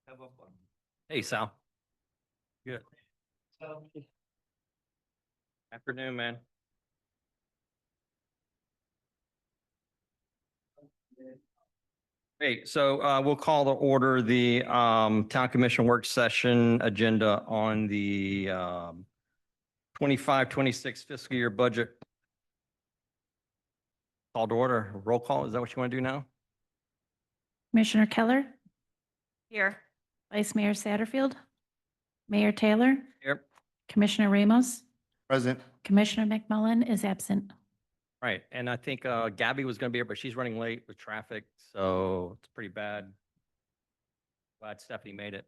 Have a fun. Hey, Sal. Good. Afternoon, man. Hey, so we'll call to order the Town Commission Work Session agenda on the 25-26 fiscal year budget. Call to order, roll call. Is that what you want to do now? Commissioner Keller, Here. Vice Mayor Satterfield, Mayor Taylor, Here. Commissioner Ramos, Present. Commissioner McMullen is absent. Right, and I think Gabby was going to be here, but she's running late with traffic, so it's pretty bad. Glad Stephanie made it.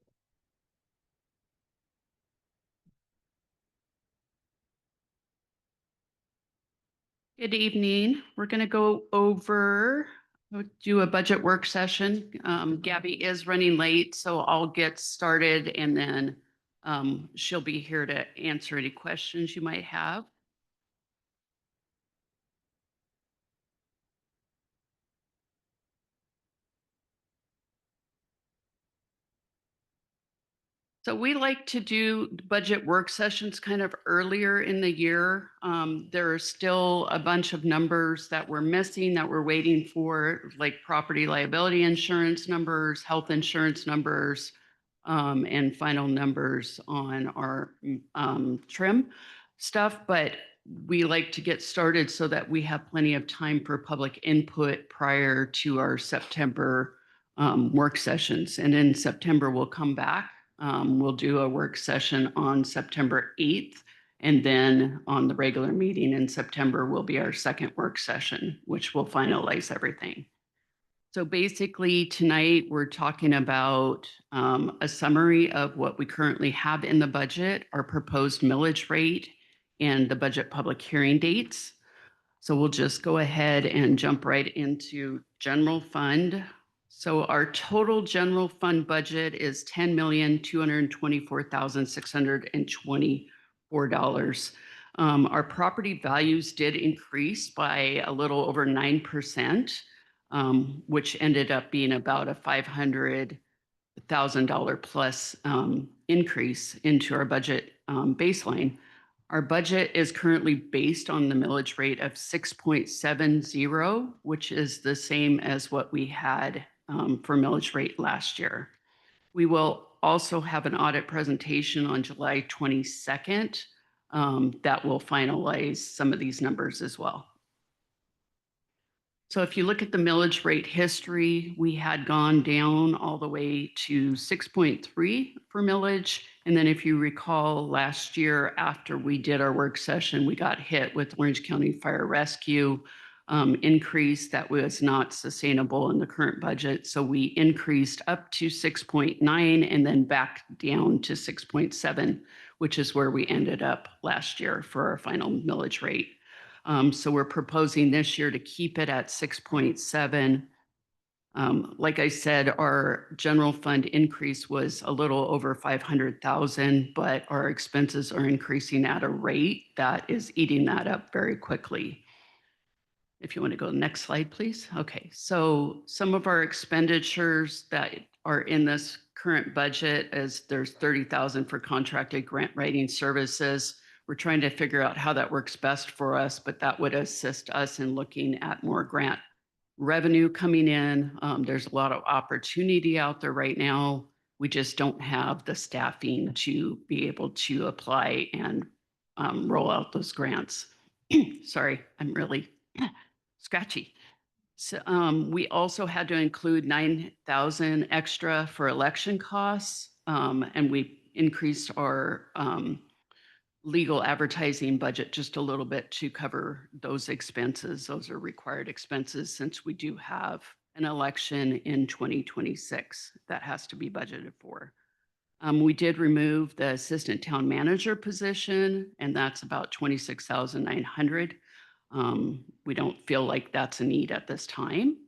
Good evening. We're going to go over, do a budget work session. Gabby is running late, so I'll get started and then she'll be here to answer any questions you might have. So we like to do budget work sessions kind of earlier in the year. There are still a bunch of numbers that we're missing that we're waiting for, like property liability insurance numbers, health insurance numbers, and final numbers on our trim stuff. But we like to get started so that we have plenty of time for public input prior to our September work sessions. And in September, we'll come back. We'll do a work session on September 8th, and then on the regular meeting in September will be our second work session, which will finalize everything. So basically tonight we're talking about a summary of what we currently have in the budget, our proposed millage rate, and the budget public hearing dates. So we'll just go ahead and jump right into general fund. So our total general fund budget is $10,224,624. Our property values did increase by a little over 9%, which ended up being about a $500,000 plus increase into our budget baseline. Our budget is currently based on the millage rate of 6.70, which is the same as what we had for millage rate last year. We will also have an audit presentation on July 22nd that will finalize some of these numbers as well. So if you look at the millage rate history, we had gone down all the way to 6.3 for millage. And then if you recall last year after we did our work session, we got hit with Orange County Fire Rescue increase that was not sustainable in the current budget. So we increased up to 6.9 and then back down to 6.7, which is where we ended up last year for our final millage rate. So we're proposing this year to keep it at 6.7. Like I said, our general fund increase was a little over 500,000, but our expenses are increasing at a rate that is eating that up very quickly. If you want to go to the next slide, please. Okay, so some of our expenditures that are in this current budget is there's 30,000 for contracted grant writing services. We're trying to figure out how that works best for us, but that would assist us in looking at more grant revenue coming in. There's a lot of opportunity out there right now. We just don't have the staffing to be able to apply and roll out those grants. Sorry, I'm really scratchy. So we also had to include 9,000 extra for election costs, and we increased our legal advertising budget just a little bit to cover those expenses. Those are required expenses since we do have an election in 2026 that has to be budgeted for. We did remove the assistant town manager position, and that's about 26,900. We don't feel like that's a need at this time.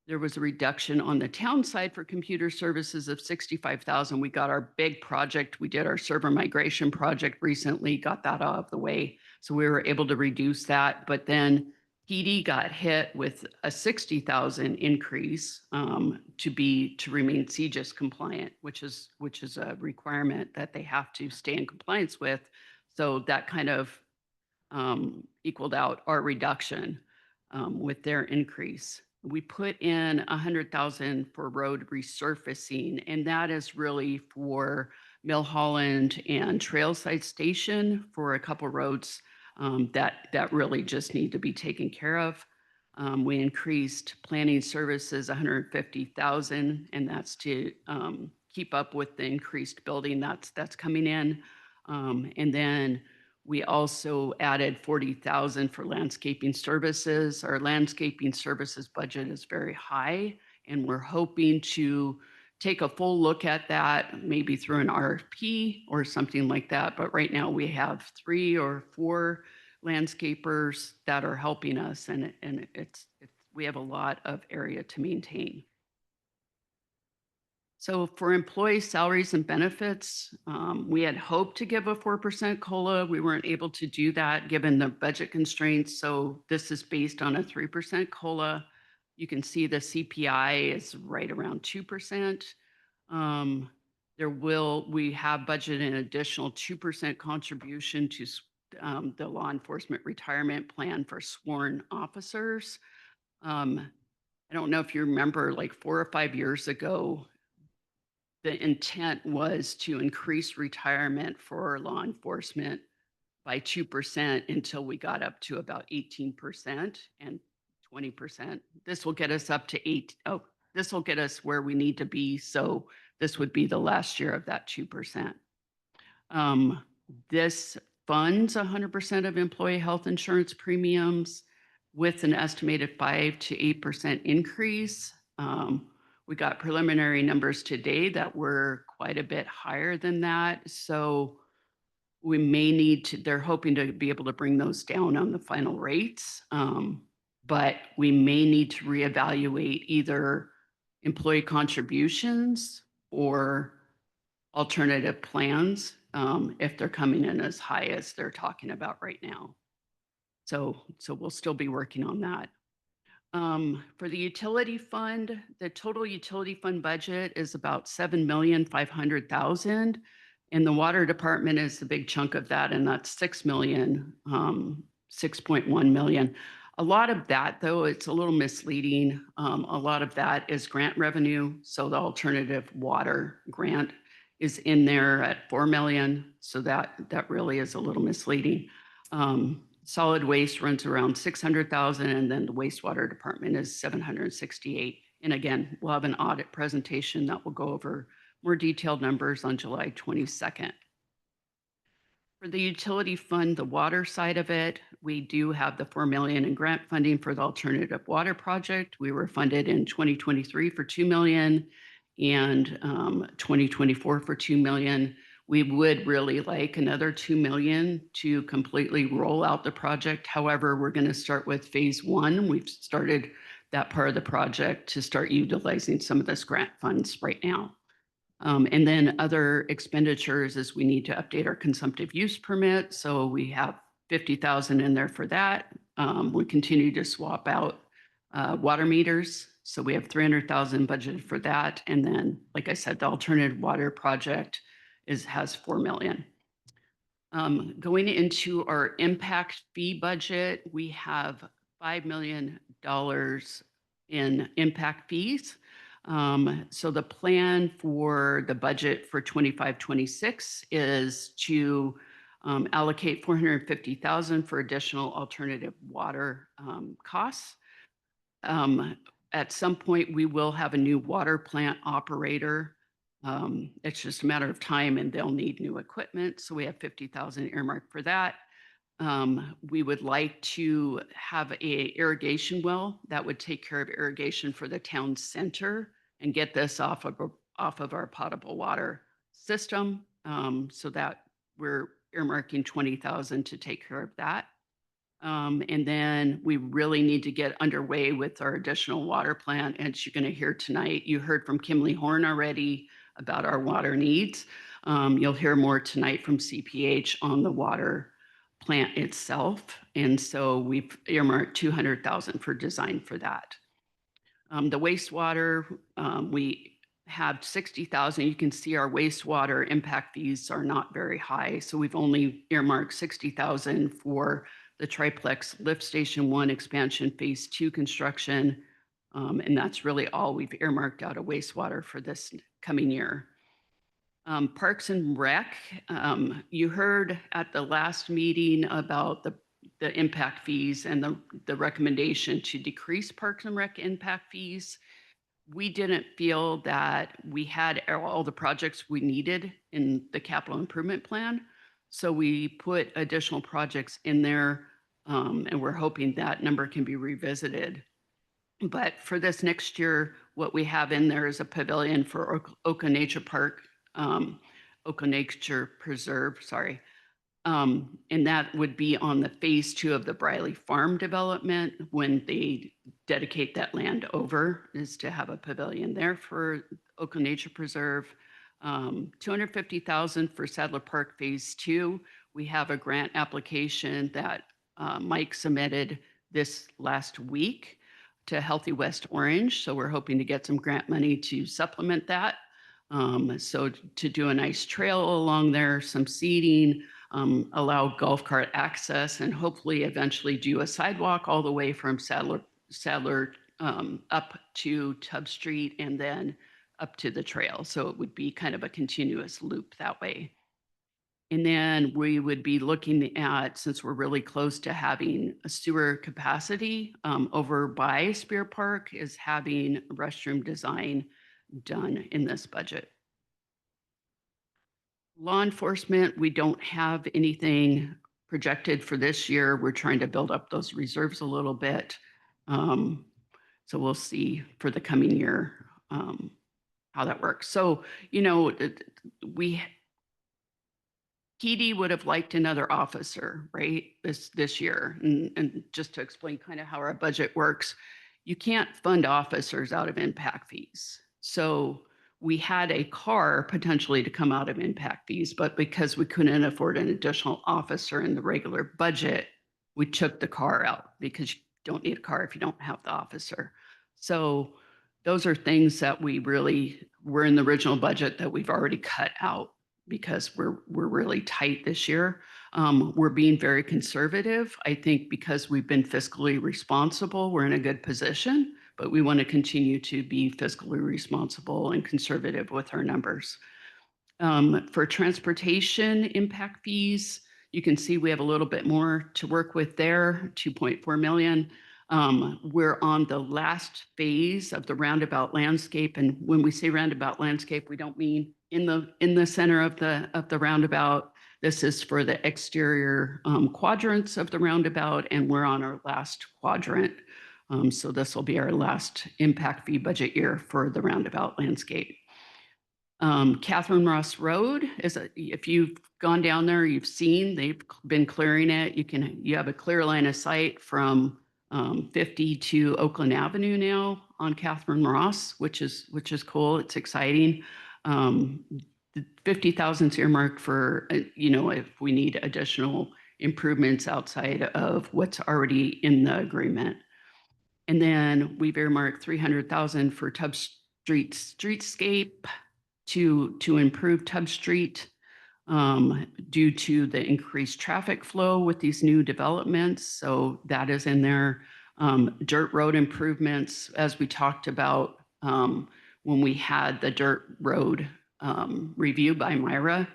There was a reduction on the town side for computer services of 65,000. We got our big project. We did our server migration project recently, got that out of the way. So we were able to reduce that. But then PD got hit with a 60,000 increase to remain CGIS compliant, which is a requirement that they have to stay in compliance with. So that kind of equaled out our reduction with their increase. We put in 100,000 for road resurfacing, and that is really for Milholland and Trailside Station for a couple roads that really just need to be taken care of. We increased planning services 150,000, and that's to keep up with the increased building that's coming in. And then we also added 40,000 for landscaping services. Our landscaping services budget is very high, and we're hoping to take a full look at that, maybe through an RFP or something like that. But right now we have 3 or 4 landscapers that are helping us, and we have a lot of area to maintain. So for employee salaries and benefits, we had hoped to give a 4% COLA. We weren't able to do that given the budget constraints. So this is based on a 3% COLA. You can see the CPI is right around 2%. We have budgeted an additional 2% contribution to the law enforcement retirement plan for sworn officers. I don't know if you remember, like 4 or 5 years ago, the intent was to increase retirement for law enforcement by 2% until we got up to about 18% and 20%. This will get us up to this will get us where we need to be. So this would be the last year of that 2%. This funds 100% of employee health insurance premiums with an estimated 5 to 8% increase. We got preliminary numbers today that were quite a bit higher than that. So we may need to, they're hoping to be able to bring those down on the final rates. But we may need to reevaluate either employee contributions or alternative plans if they're coming in as high as they're talking about right now. So we'll still be working on that. For the utility fund, the total utility fund budget is about $7,500,000, and the water department is the big chunk of that, and that's $6 million, 6.1 million. A lot of that, though, it's a little misleading. A lot of that is grant revenue, so the alternative water grant is in there at 4 million, so that really is a little misleading. Solid waste runs around 600,000, and then the wastewater department is 768. And again, we'll have an audit presentation that will go over more detailed numbers on July 22nd. For the utility fund, the water side of it, we do have the 4 million in grant funding for the alternative water project. We were funded in 2023 for 2 million and 2024 for 2 million. We would really like another 2 million to completely roll out the project. However, we're going to start with phase 1. We've started that part of the project to start utilizing some of this grant funds right now. And then other expenditures is we need to update our consumptive use permit. So we have 50,000 in there for that. We continue to swap out water meters. So we have 300,000 budgeted for that. And then, like I said, the alternative water project has 4 million. Going into our impact fee budget, we have $5 million in impact fees. So the plan for the budget for 25-26 is to allocate 450,000 for additional alternative water costs. At some point, we will have a new water plant operator. It's just a matter of time, and they'll need new equipment. So we have 50,000 earmarked for that. We would like to have a irrigation well that would take care of irrigation for the town center and get this off of our potable water system. So that we're earmarking 20,000 to take care of that. And then we really need to get underway with our additional water plant. And as you're going to hear tonight, you heard from Kimberly Horn already about our water needs. You'll hear more tonight from CPH on the water plant itself. And so we've earmarked 200,000 for design for that. The wastewater, we have 60,000. You can see our wastewater impact fees are not very high. So we've only earmarked 60,000 for the triplex lift station 1 expansion phase 2 construction. And that's really all we've earmarked out of wastewater for this coming year. Parks and Rec, you heard at the last meeting about the impact fees and the recommendation to decrease Parks and Rec impact fees. We didn't feel that we had all the projects we needed in the capital improvement plan. So we put additional projects in there, and we're hoping that number can be revisited. But for this next year, what we have in there is a pavilion for Oka Nature Park, Oka Nature Preserve, sorry. And that would be on the phase 2 of the Briley Farm development when they dedicate that land over, is to have a pavilion there for Oka Nature Preserve. 250,000 for Sadler Park phase 2. We have a grant application that Mike submitted this last week to Healthy West Orange. So we're hoping to get some grant money to supplement that. So to do a nice trail along there, some seating, allow golf cart access, and hopefully eventually do a sidewalk all the way from Sadler up to Tubb Street and then up to the trail. So it would be kind of a continuous loop that way. And then we would be looking at, since we're really close to having a sewer capacity over by Spear Park, is having restroom design done in this budget. Law enforcement, we don't have anything projected for this year. We're trying to build up those reserves a little bit. So we'll see for the coming year how that works. So, you know, PD would have liked another officer, right, this year. And just to explain kind of how our budget works, you can't fund officers out of impact fees. So we had a car potentially to come out of impact fees, but because we couldn't afford an additional officer in the regular budget, we took the car out because you don't need a car if you don't have the officer. So those are things that we really were in the original budget that we've already cut out because we're really tight this year. We're being very conservative. I think because we've been fiscally responsible, we're in a good position, but we want to continue to be fiscally responsible and conservative with our numbers. For transportation impact fees, you can see we have a little bit more to work with there, 2.4 million. We're on the last phase of the roundabout landscape. And when we say roundabout landscape, we don't mean in the center of the roundabout. This is for the exterior quadrants of the roundabout, and we're on our last quadrant. So this will be our last impact fee budget year for the roundabout landscape. Catherine Ross Road is if you've gone down there, you've seen they've been clearing it. You have a clear line of sight from 50 to Oakland Avenue now on Catherine Ross, which is cool. It's exciting. 50,000 is earmarked for, if we need additional improvements outside of what's already in the agreement. And then we've earmarked 300,000 for Tubb Street streetscape to improve Tubb Street due to the increased traffic flow with these new developments. So that is in there. Dirt road improvements, as we talked about when we had the dirt road review by Myra,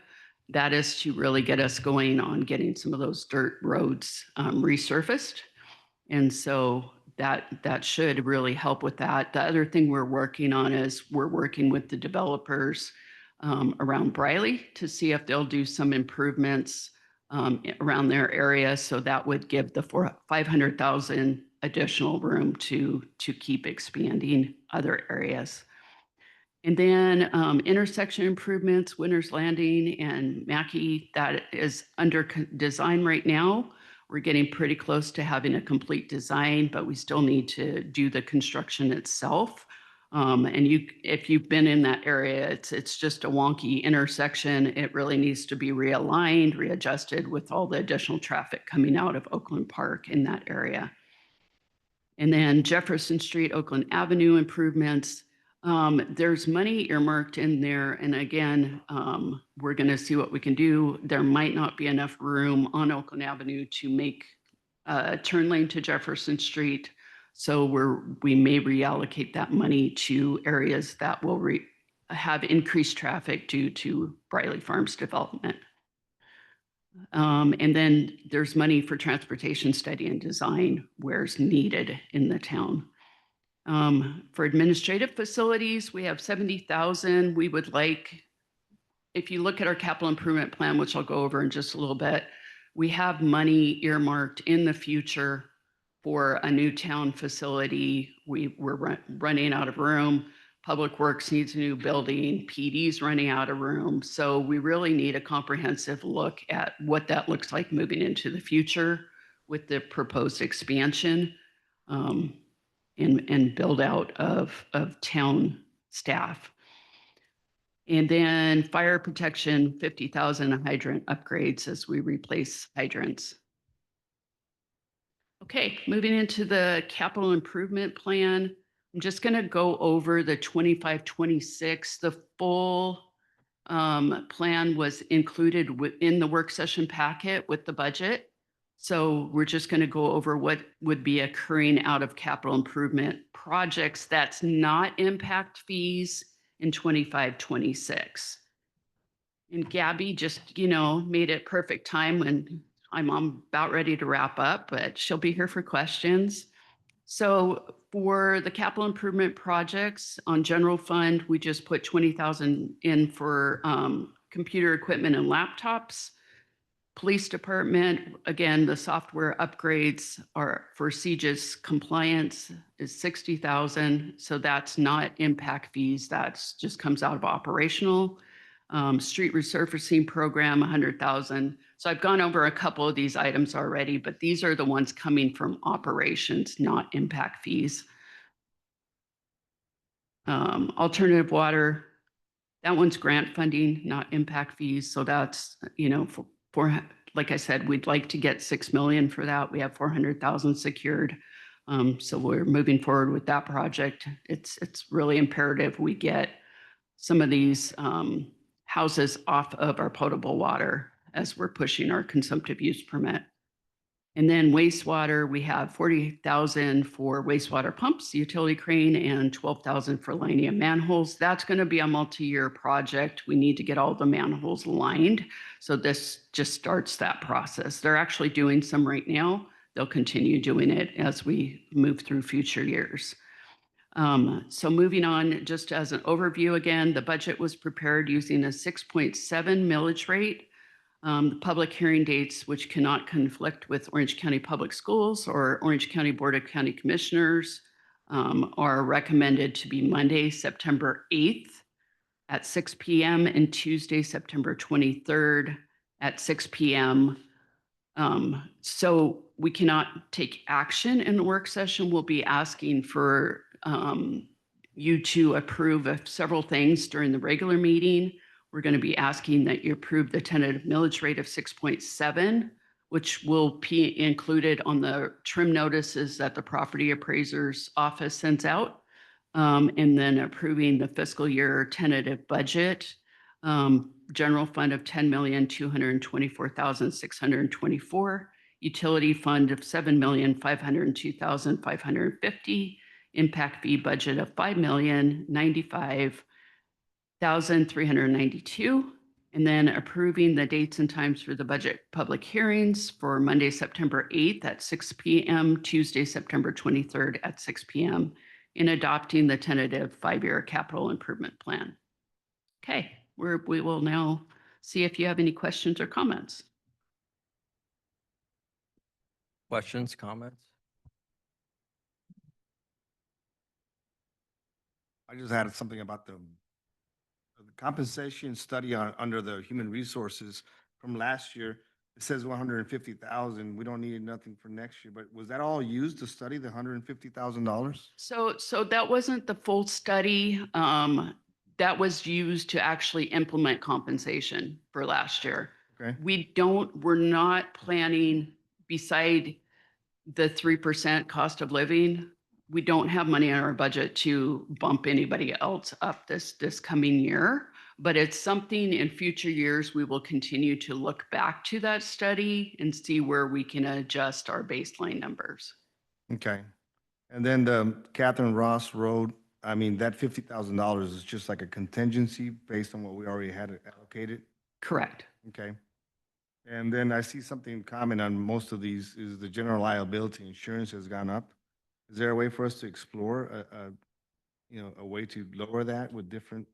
that is to really get us going on getting some of those dirt roads resurfaced. And so that should really help with that. The other thing we're working on is we're working with the developers around Briley to see if they'll do some improvements around their area. So that would give the 500,000 additional room to keep expanding other areas. And then intersection improvements, Winter's Landing and Mackey, that is under design right now. We're getting pretty close to having a complete design, but we still need to do the construction itself. And if you've been in that area, it's just a wonky intersection. It really needs to be realigned, readjusted with all the additional traffic coming out of Oakland Park in that area. And then Jefferson Street, Oakland Avenue improvements. There's money earmarked in there. And again, we're going to see what we can do. There might not be enough room on Oakland Avenue to make a turn lane to Jefferson Street. So we may reallocate that money to areas that will have increased traffic due to Briley Farms development. And then there's money for transportation study and design where's needed in the town. For administrative facilities, we have 70,000. We would like, if you look at our capital improvement plan, which I'll go over in just a little bit, we have money earmarked in the future for a new town facility. We're running out of room. Public Works needs a new building. PD's running out of room. So we really need a comprehensive look at what that looks like moving into the future with the proposed expansion and build out of town staff. And then fire protection, 50,000 hydrant upgrades as we replace hydrants. Okay, moving into the capital improvement plan. I'm just going to go over the 25-26. The full plan was included within the work session packet with the budget. So we're just going to go over what would be occurring out of capital improvement projects that's not impact fees in 25-26. And Gabby just, made it perfect time when I'm about ready to wrap up, but she'll be here for questions. So for the capital improvement projects on general fund, we just put 20,000 in for computer equipment and laptops. Police department, again, the software upgrades are for CJIS compliance is 60,000. So that's not impact fees. That's just comes out of operational. Street resurfacing program, 100,000. So I've gone over a couple of these items already, but these are the ones coming from operations, not impact fees. Alternative water, that one's grant funding, not impact fees. So that's, for like I said, we'd like to get 6 million for that. We have 400,000 secured. So we're moving forward with that project. It's really imperative we get some of these houses off of our potable water as we're pushing our consumptive use permit. And then wastewater, we have 40,000 for wastewater pumps, utility crane, and 12,000 for lining of manholes. That's going to be a multi-year project. We need to get all the manholes lined. So this just starts that process. They're actually doing some right now. They'll continue doing it as we move through future years. So moving on, just as an overview again, the budget was prepared using a 6.7 millage rate. The public hearing dates, which cannot conflict with Orange County Public Schools or Orange County Board of County Commissioners, are recommended to be Monday, September 8th at 6 p.m. and Tuesday, September 23rd at 6 p.m. So we cannot take action in the work session. We'll be asking for you to approve of several things during the regular meeting. We're going to be asking that you approve the tentative millage rate of 6.7, which will be included on the trim notices that the property appraiser's office sends out. And then approving the fiscal year tentative budget, general fund of 10,224,624, utility fund of 7,502,550, impact fee budget of 5,095,392, and then approving the dates and times for the budget public hearings for Monday, September 8th at 6 p.m., Tuesday, September 23rd at 6 p.m., in adopting the tentative 5-year capital improvement plan. Okay, we will now see if you have any questions or comments. Questions, comments? I just added something about the compensation study under the human resources from last year. it says 150,000. We don't need nothing for next year, but was that all used to study the $150,000? So that wasn't the full study. That was used to actually implement compensation for last year. Okay, We're not planning beside the 3% cost of living. We don't have money in our budget to bump anybody else up this coming year. But it's something in future years, we will continue to look back to that study and see where we can adjust our baseline numbers. okay. And then the Catherine Ross Road, I mean, that $50,000 is just like a contingency based on what we already had allocated? Correct. Okay. And then I see something common on most of these is the general liability insurance has gone up. Is there a way for us to explore a way to lower that with different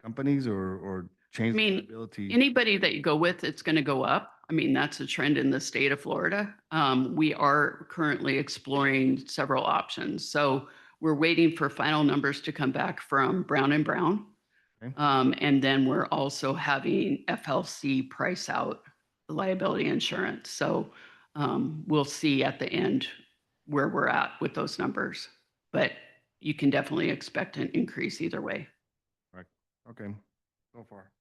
companies or change the mean, liability? Anybody that you go with, it's going to go up. I mean, that's a trend in the state of Florida. We are currently exploring several options. So we're waiting for final numbers to come back from Brown and Brown. Okay. And then we're also having FLC price out the liability insurance. So we'll see at the end where we're at with those numbers. But you can definitely expect an increase either way. Right. Okay. So far.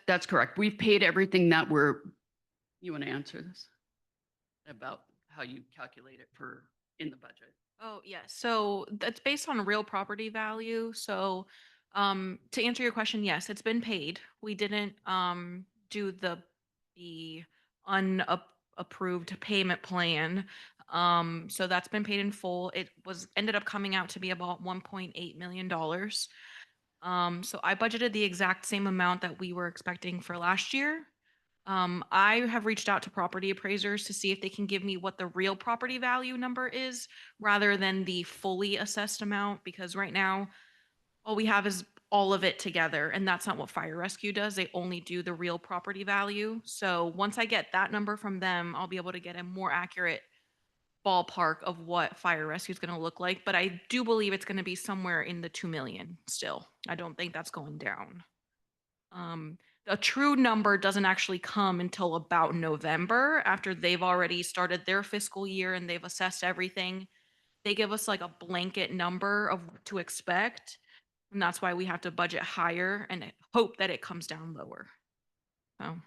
That's correct. We've paid everything that you want to answer this? About how you calculate it for in the budget? Oh, yes. So that's based on real property value. So to answer your question, yes, it's been paid. We didn't do the unapproved payment plan. So that's been paid in full. It was ended up coming out to be about $1.8 million. So I budgeted the exact same amount that we were expecting for last year. I have reached out to property appraisers to see if they can give me what the real property value number is rather than the fully assessed amount, because right now all we have is all of it together, and that's not what fire rescue does. They only do the real property value. So once I get that number from them, I'll be able to get a more accurate ballpark of what fire rescue is going to look like. But I do believe it's going to be somewhere in the 2 million still. I don't think that's going down. The true number doesn't actually come until about November after they've already started their fiscal year and they've assessed everything. They give us like a blanket number of what to expect. And that's why we have to budget higher and hope that it comes down lower. So.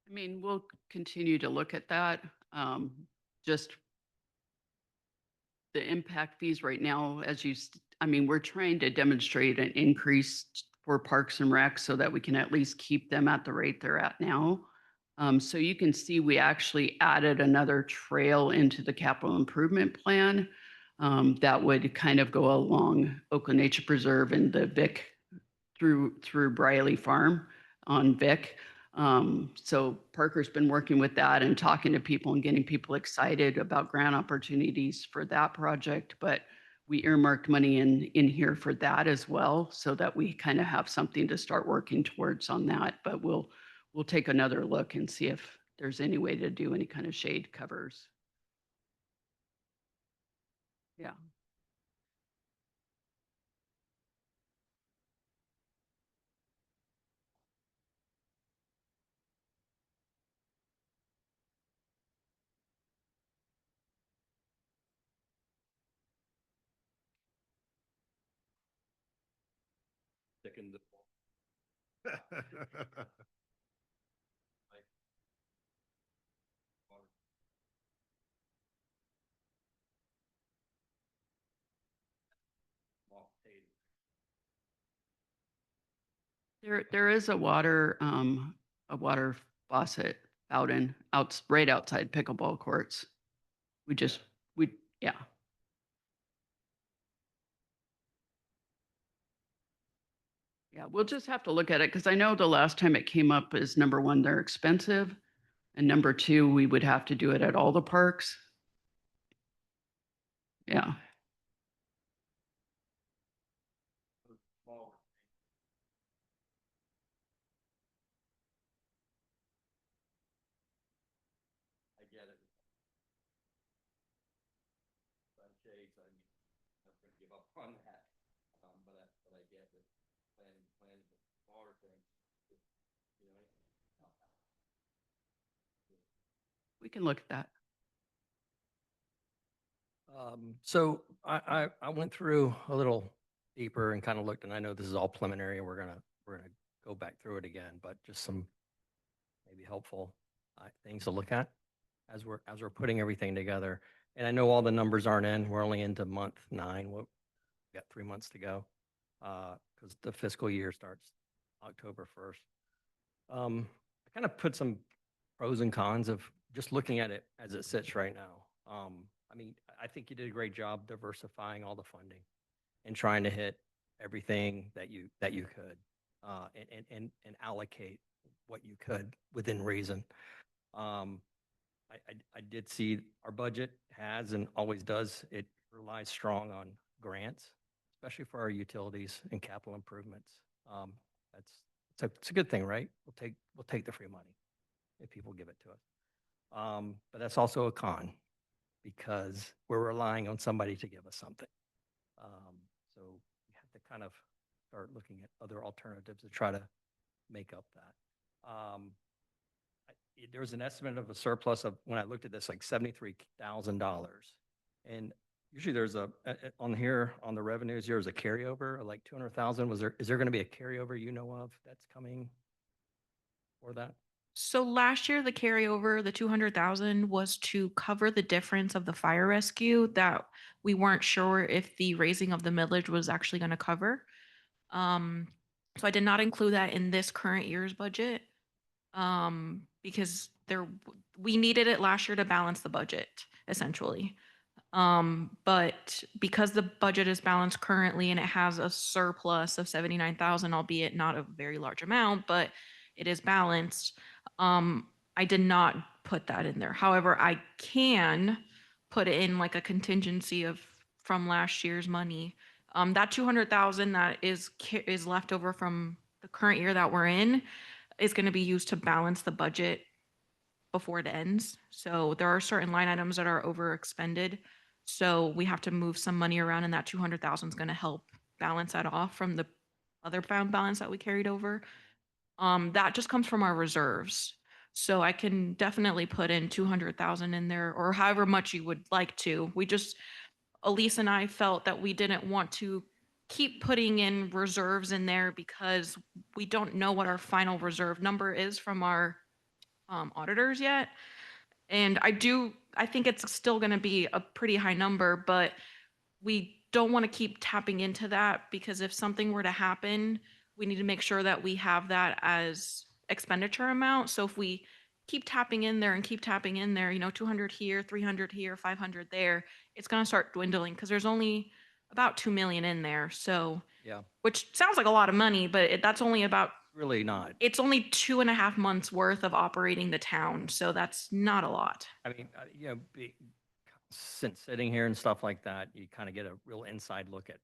I mean, we'll continue to look at that. Just the impact fees right now, I mean, we're trying to demonstrate an increase for Parks and Rec so that we can at least keep them at the rate they're at now. So you can see we actually added another trail into the capital improvement plan that would kind of go along Oakland Nature Preserve and the Vic through Briley Farm on Vic. So Parker's been working with that and talking to people and getting people excited about grant opportunities for that project. But we earmarked money in here for that as well, so that we kind of have something to start working towards on that. But we'll take another look and see if there's any way to do any kind of shade covers. Yeah. There is a water faucet right outside pickleball courts. Yeah. Yeah, we'll just have to look at it because I know the last time it came up is number one, they're expensive. And number two, we would have to do it at all the parks. Yeah. I get it. Shades, I'm not gonna give up on that. But I get it. Plan smaller things. You know. We can look at that. So I went through a little deeper and kind of looked, and I know this is all preliminary, and we're gonna go back through it again, but just some maybe helpful things to look at as we're putting everything together. And I know all the numbers aren't in. We're only into month 9. We've got 3 months to go because the fiscal year starts October 1st. I kind of put some pros and cons of just looking at it as it sits right now. I mean, I think you did a great job diversifying all the funding and trying to hit everything that you could and allocate what you could within reason. I did see our budget has and always does. It relies strong on grants, especially for our utilities and capital improvements. It's a good thing, right? We'll take the free money if people give it to us. But that's also a con because we're relying on somebody to give us something. So we have to kind of start looking at other alternatives to try to make up that. There was an estimate of a surplus of, when I looked at this, like $73,000. And usually there's on here, on the revenues, there's a carryover of like 200,000. Is there going to be a carryover you know of that's coming for that? So last year, the carryover, the 200,000 was to cover the difference of the fire rescue that we weren't sure if the raising of the millage was actually going to cover. So I did not include that in this current year's budget because we needed it last year to balance the budget, essentially. But because the budget is balanced currently and it has a surplus of 79,000, albeit not a very large amount, but it is balanced. I did not put that in there. However, I can put it in like a contingency from last year's money. That 200,000 that is left over from the current year that we're in is going to be used to balance the budget before it ends. So there are certain line items that are over expended. So we have to move some money around, and that 200,000 is going to help balance that off from the other fund balance that we carried over. That just comes from our reserves. So I can definitely put in 200,000 in there, or however much you would like to. Elise and I felt that we didn't want to keep putting in reserves in there because we don't know what our final reserve number is from our auditors yet. And I think it's still going to be a pretty high number, but we don't want to keep tapping into that because if something were to happen, we need to make sure that we have that as expenditure amount. So if we keep tapping in there and keep tapping in there, 200 here, 300 here, 500 there, it's going to start dwindling because there's only about 2 million in there. So, Yeah, which sounds like a lot of money, but that's only about, really not. it's only 2.5 months worth of operating the town. So that's not a lot. I mean, since sitting here and stuff like that, you kind of get a real inside look at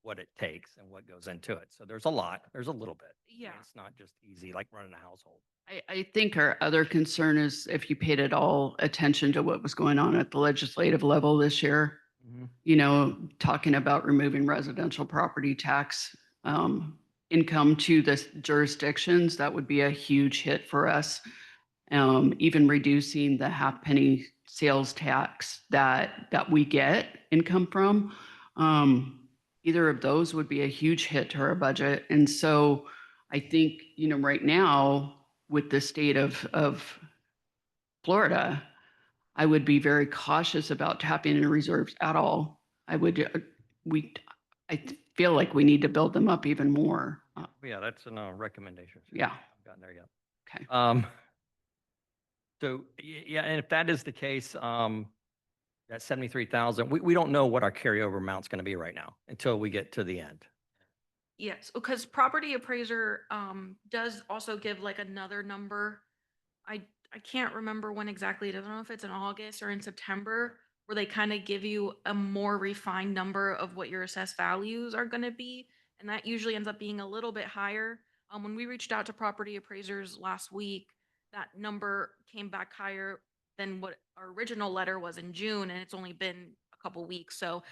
what it takes and what goes into it. So there's a lot, there's a little bit. I mean, Yeah. it's not just easy like running a household. I think our other concern is if you paid at all attention to what was going on at the legislative level this year, talking about removing residential property tax income to the jurisdictions, that would be a huge hit for us. Even reducing the half penny sales tax that we get income from, either of those would be a huge hit to our budget. And so I think, right now with the state of Florida, I would be very cautious about tapping into reserves at all. I feel like we need to build them up even more. Yeah, that's in a recommendation. Yeah. I've gotten there yet. Okay. So, yeah, and if that is the case, that 73,000, we don't know what our carryover amount's going to be right now until we get to the end. Yes, because property appraiser does also give like another number. I can't remember when exactly. I don't know if it's in August or in September, where they kind of give you a more refined number of what your assessed values are going to be, and that usually ends up being a little bit higher. When we reached out to property appraisers last week, that number came back higher than what our original letter was in June, and it's only been a couple weeks. So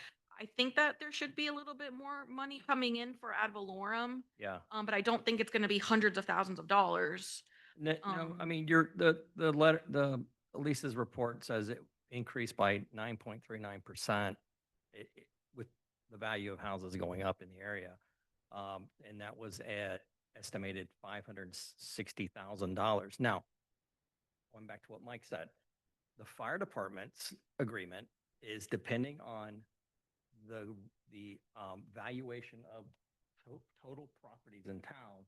I think that there should be a little bit more money coming in for ad valorem, Yeah. but I don't think it's going to be hundreds of thousands of dollars. No, I Um, mean, the Lisa's report says it increased by 9.39% with the value of houses going up in the area. And that was at estimated $560,000. Now, going back to what Mike said, the fire department's agreement is depending on the valuation of total properties in town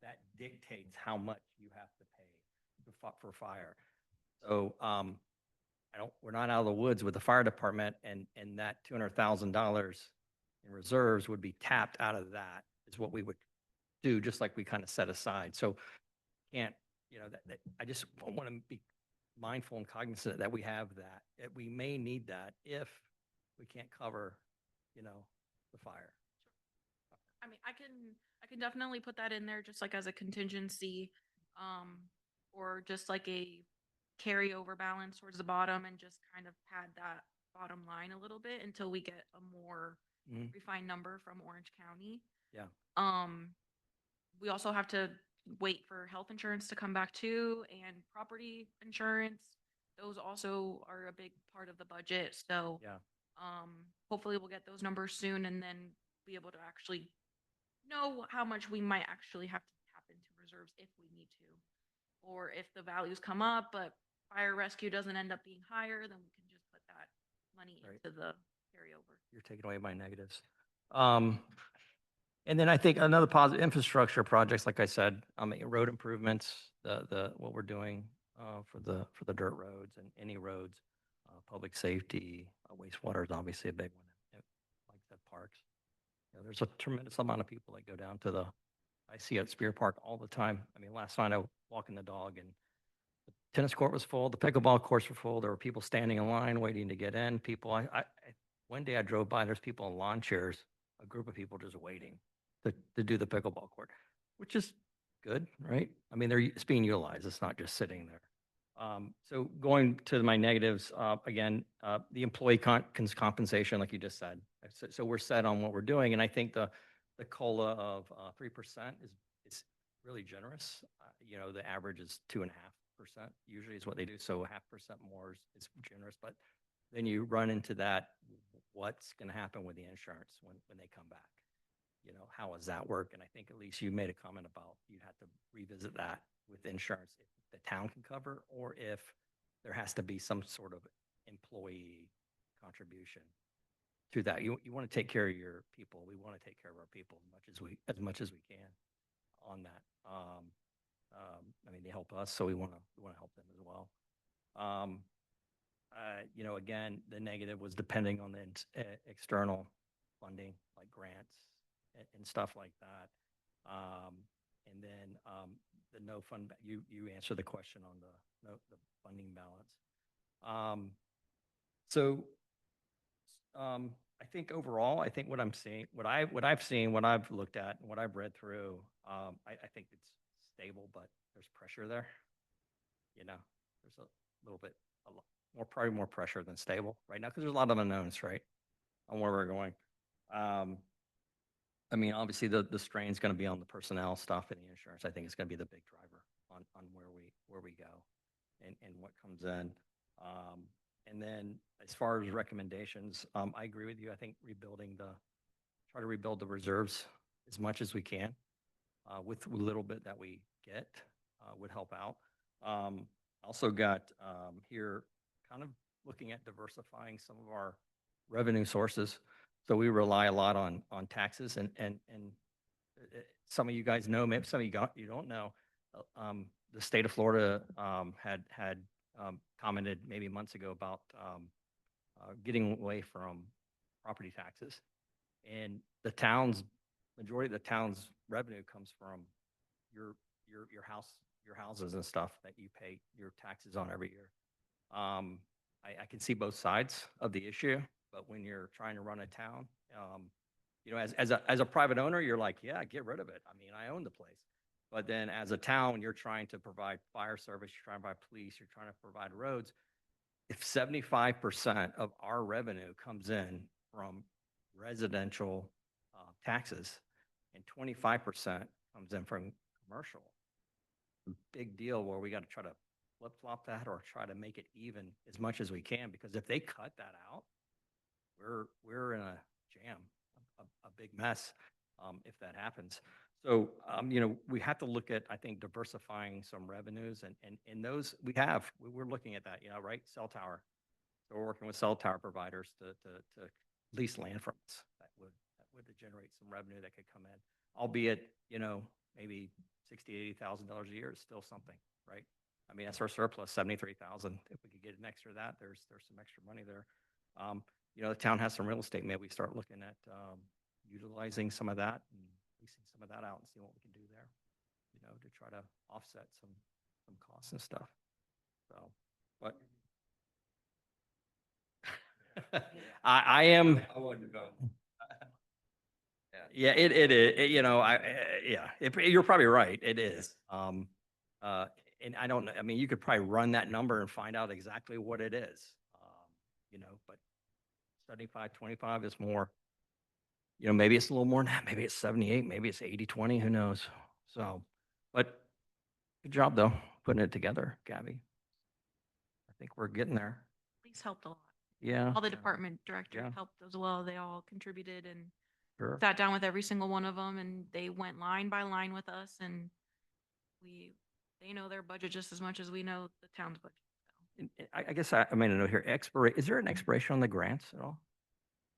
that dictates how much you have to pay for fire. So we're not out of the woods with the fire department, and that $200,000 in reserves would be tapped out of that is what we would do, just like we kind of set aside. So can't, I just want to be mindful and cognizant that we have that. We may need that if we can't cover, the fire. I mean, I can definitely put that in there just like as a contingency, or just like a carryover balance towards the bottom and just kind of pad that bottom line a little bit until we get a more Mhm. refined number from Orange County. Yeah. We also have to wait for health insurance to come back too, and property insurance. Those also are a big part of the budget. So, Yeah. hopefully we'll get those numbers soon and then be able to actually know how much we might actually have to tap into reserves if we need to. Or if the values come up, but fire rescue doesn't end up being higher, then we can just put that money Right. into the carryover. You're taking away my negatives. And then I think another positive infrastructure projects, like I said, road improvements, what we're doing for the dirt roads and any roads, public safety, wastewater is obviously a big one. Like that parks. There's a tremendous amount of people that go down to I see at Spear Park all the time. I mean, last night I was walking the dog and the tennis court was full, the pickleball courts were full. There were people standing in line waiting to get in. One day I drove by, there's people in lawn chairs, a group of people just waiting to do the pickleball court, which is good, right? I mean, it's being utilized. It's not just sitting there. So going to my negatives, again, the employee compensation, like you just said. So we're set on what we're doing. And I think the COLA of 3% is really generous. The average is 2.5% usually is what they do. So 0.5% more is generous. But then you run into that, what's going to happen with the insurance when they come back? How does that work? And I think at least you made a comment about you'd have to revisit that with insurance if the town can cover, or if there has to be some sort of employee contribution to that. You want to take care of your people. We want to take care of our people as much as we can on that. I mean, they help us, so we want to help them as well. Again, the negative was depending on the external funding, like grants and stuff like that. And then the no fund, you answered the question on the funding balance. I think overall, I think what I'm seeing, what I've seen, what I've looked at, and what I've read through, I think it's stable, but there's pressure there. There's a little bit probably more pressure than stable right now because there's a lot of unknowns, right, on where we're going. I mean, obviously the strain's going to be on the personnel stuff and the insurance. I think it's going to be the big driver on where we go and what comes in. And then as far as recommendations, I agree with you. I think try to rebuild the reserves as much as we can with a little bit that we get would help out. Also got here kind of looking at diversifying some of our revenue sources. So we rely a lot on taxes, and some of you guys know, maybe some of you don't know, the state of Florida had commented maybe months ago about getting away from property taxes. And the town's, majority of the town's revenue comes from your houses and stuff that you pay your taxes on every year. I can see both sides of the issue, but when you're trying to run a town, you know, as a private owner, you're like, yeah, get rid of it. I mean, I own the place. But then as a town, you're trying to provide fire service, you're trying to provide police, you're trying to provide roads. If 75% of our revenue comes in from residential taxes and 25% comes in from commercial, big deal where we got to try to flip flop that or try to make it even as much as we can, because if they cut that out, we're in a jam, a big mess if that happens. So, you know, we have to look at, I think, diversifying some revenues and those we're looking at that, you know, right? Cell tower. So we're working with cell tower providers to lease land from us. That would generate some revenue that could come in, albeit, you know, maybe $60,000, $80,000 a year is still something, right? I mean, that's our surplus, 73,000. If we could get an extra of that, there's some extra money there. You know, the town has some real estate. Maybe we start looking at utilizing some of that and leasing some of that out and see what we can do there, you know, to try to offset some costs and stuff. So, but I am. I wanted to go. Yeah, it is. You know, you're probably right. It is. And I don't know. I mean, you could probably run that number and find out exactly what it is. You know, but 75, 25 is more. You know, maybe it's a little more than that. Maybe it's 78. Maybe it's 80, 20. Who knows? So, but good job though, putting it together, Gabby. I think we're getting there. Police helped a lot. Yeah. All the department directors Yeah. helped as well. They all contributed and Sure. sat down with every single one of them, and they went line by line with us, and they know their budget just as much as we know the town's budget. So. I guess I made a note here. Is there an expiration on the grants at all?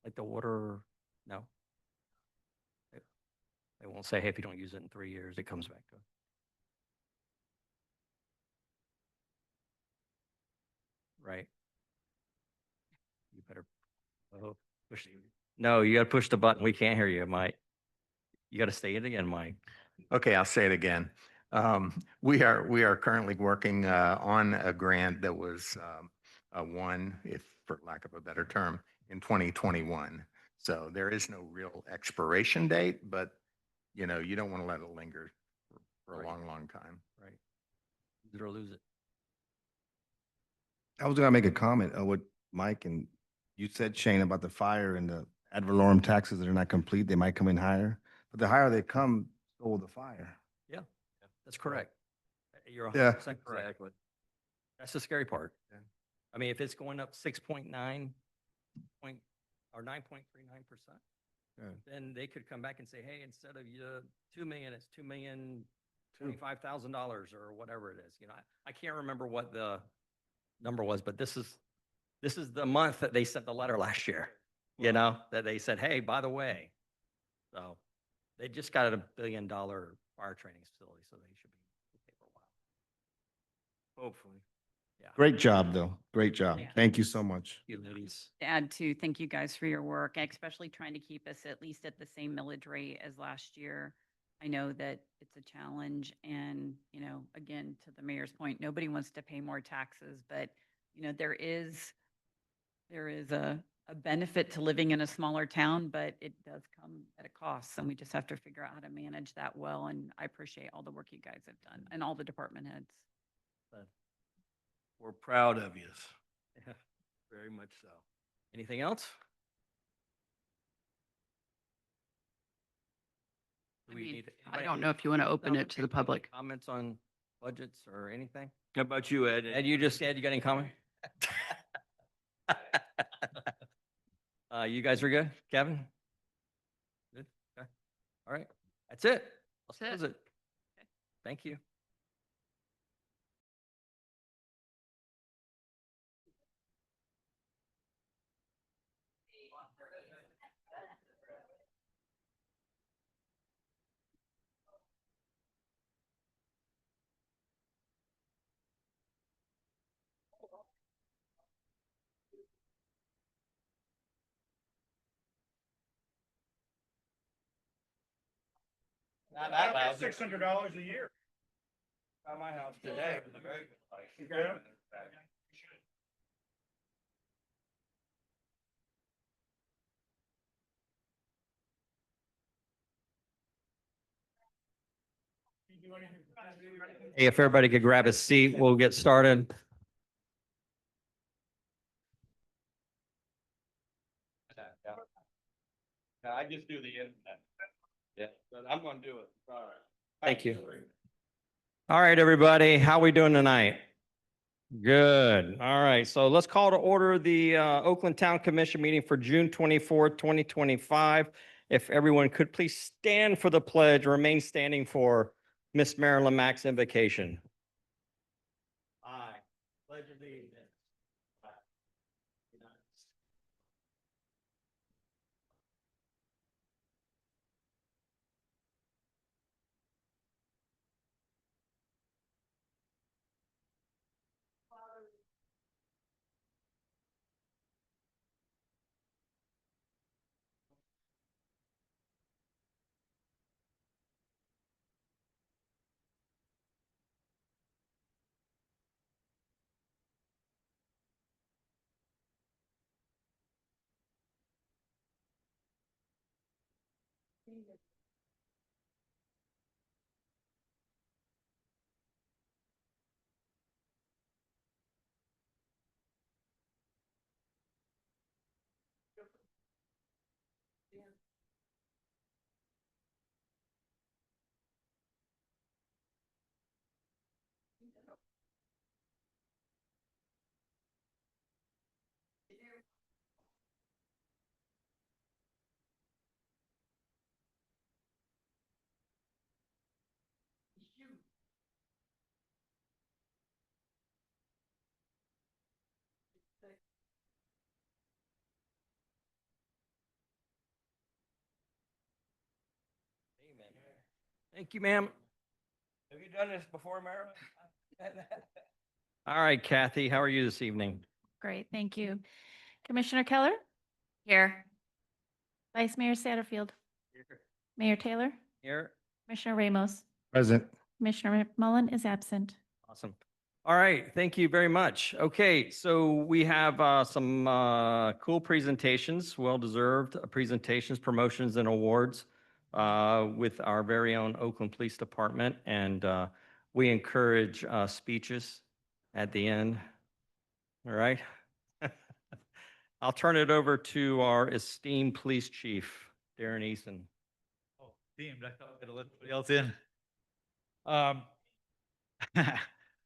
Like the water? No. They won't say, hey, if you don't use it in 3 years, it comes back to us. Right. You better push. No, you got to push the button. We can't hear you, Mike. You got to say it again, Mike. Okay, I'll say it again. We are currently working on a grant that was won, if for lack of a better term, in 2021. So there is no real expiration date, but you know, you don't want to let it linger for a Right. long, long time. Right. Use it or lose it. I was gonna make a comment on what Mike and you said, Shane, about the fire and the ad valorem taxes that are not complete. They might come in higher, but the higher they come, so will the fire. Yeah, that's correct. You're Yeah. 100% correct. That's the scary part. Yeah. I mean, if it's going up 6.9 or 9.39%, Yeah. then they could come back and say, hey, instead of 2 million, it's $2,025,000 or whatever it is. You know, I can't remember what the number was, but this is the month that they sent the letter last year, you know, that they said, hey, by the way. So they just got a $1 billion fire training facility, so they should be okay for a while. Hopefully. Yeah. Great job, though. Great job. Yeah. Thank you so much. You ladies. To add to, thank you guys for your work, especially trying to keep us at least at the same millage rate as last year. I know that it's a challenge and, you know, again, to the mayor's point, nobody wants to pay more taxes, but, you know, there is a benefit to living in a smaller town, but it does come at a cost. And we just have to figure out how to manage that well. And I appreciate all the work you guys have done and all the department heads. We're proud of you. Yeah. Very much so. Anything else? Do I we mean, need- I anybody- don't know if you want to open No, it to okay. the public. Comments on budgets or anything? How about you, Ed? Ed, you just said you got any comment? You guys are good? Kevin? Good? Okay. All right. That's it. Let's That's close it. Thank you. Not that loud. $600 a year. At my house today. Yeah. Hey, if everybody could grab a seat, we'll get started. I just do the internet. Yeah, but I'm gonna do it. All right. Thank you. All right, everybody, how we doing tonight? Good. All right, so let's call to order the Oakland Town Commission meeting for June 24th, 2025. If everyone could please stand for the pledge, remain standing for Miss Marilyn Mack's invocation. I pledge allegiance. Thank you, ma'am. Have you done this before, Marilyn? All right, Kathy, how are you this evening? Great, thank you. Commissioner Keller, Here. Vice Mayor Satterfield, Mayor Taylor, Here. Commissioner Ramos, Present. Commissioner Mullen is absent. Awesome. All right, thank you very much. Okay, so we have some cool presentations, well-deserved presentations, promotions and awards with our very own Oakland Police Department. And we encourage speeches at the end. All right. I'll turn it over to our esteemed police chief, Darren Eason. Oh, deemed, I thought I had to let somebody else in.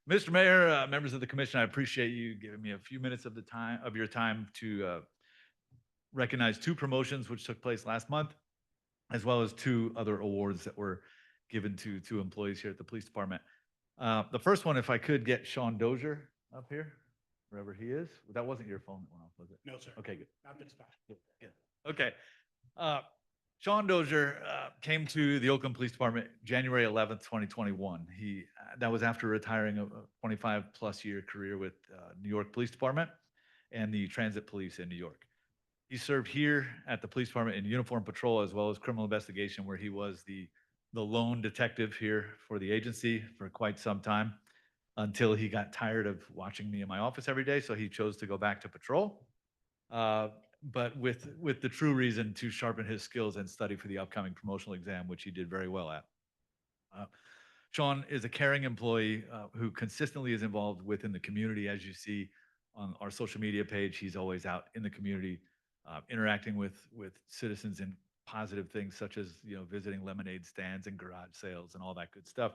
Mr. Mayor, members of the commission, I appreciate you giving me a few minutes of your time to recognize two promotions which took place last month, as well as two other awards that were given to two employees here at the police department. The first one, if I could get Sean Dozier up here, wherever he is. That wasn't your phone that went off, was it? No, sir. Okay, good. Not this time. Good. Okay. Sean Dozier came to the Oakland Police Department January 11th, 2021. That was after retiring a 25 plus year career with New York Police Department and the Transit Police in New York. He served here at the police department in uniform patrol as well as criminal investigation, where he was the lone detective here for the agency for quite some time until he got tired of watching me in my office every day. So he chose to go back to patrol. But with the true reason to sharpen his skills and study for the upcoming promotional exam, which he did very well at. Sean is a caring employee who consistently is involved within the community. As you see on our social media page, he's always out in the community, interacting with citizens in positive things such as visiting lemonade stands and garage sales and all that good stuff.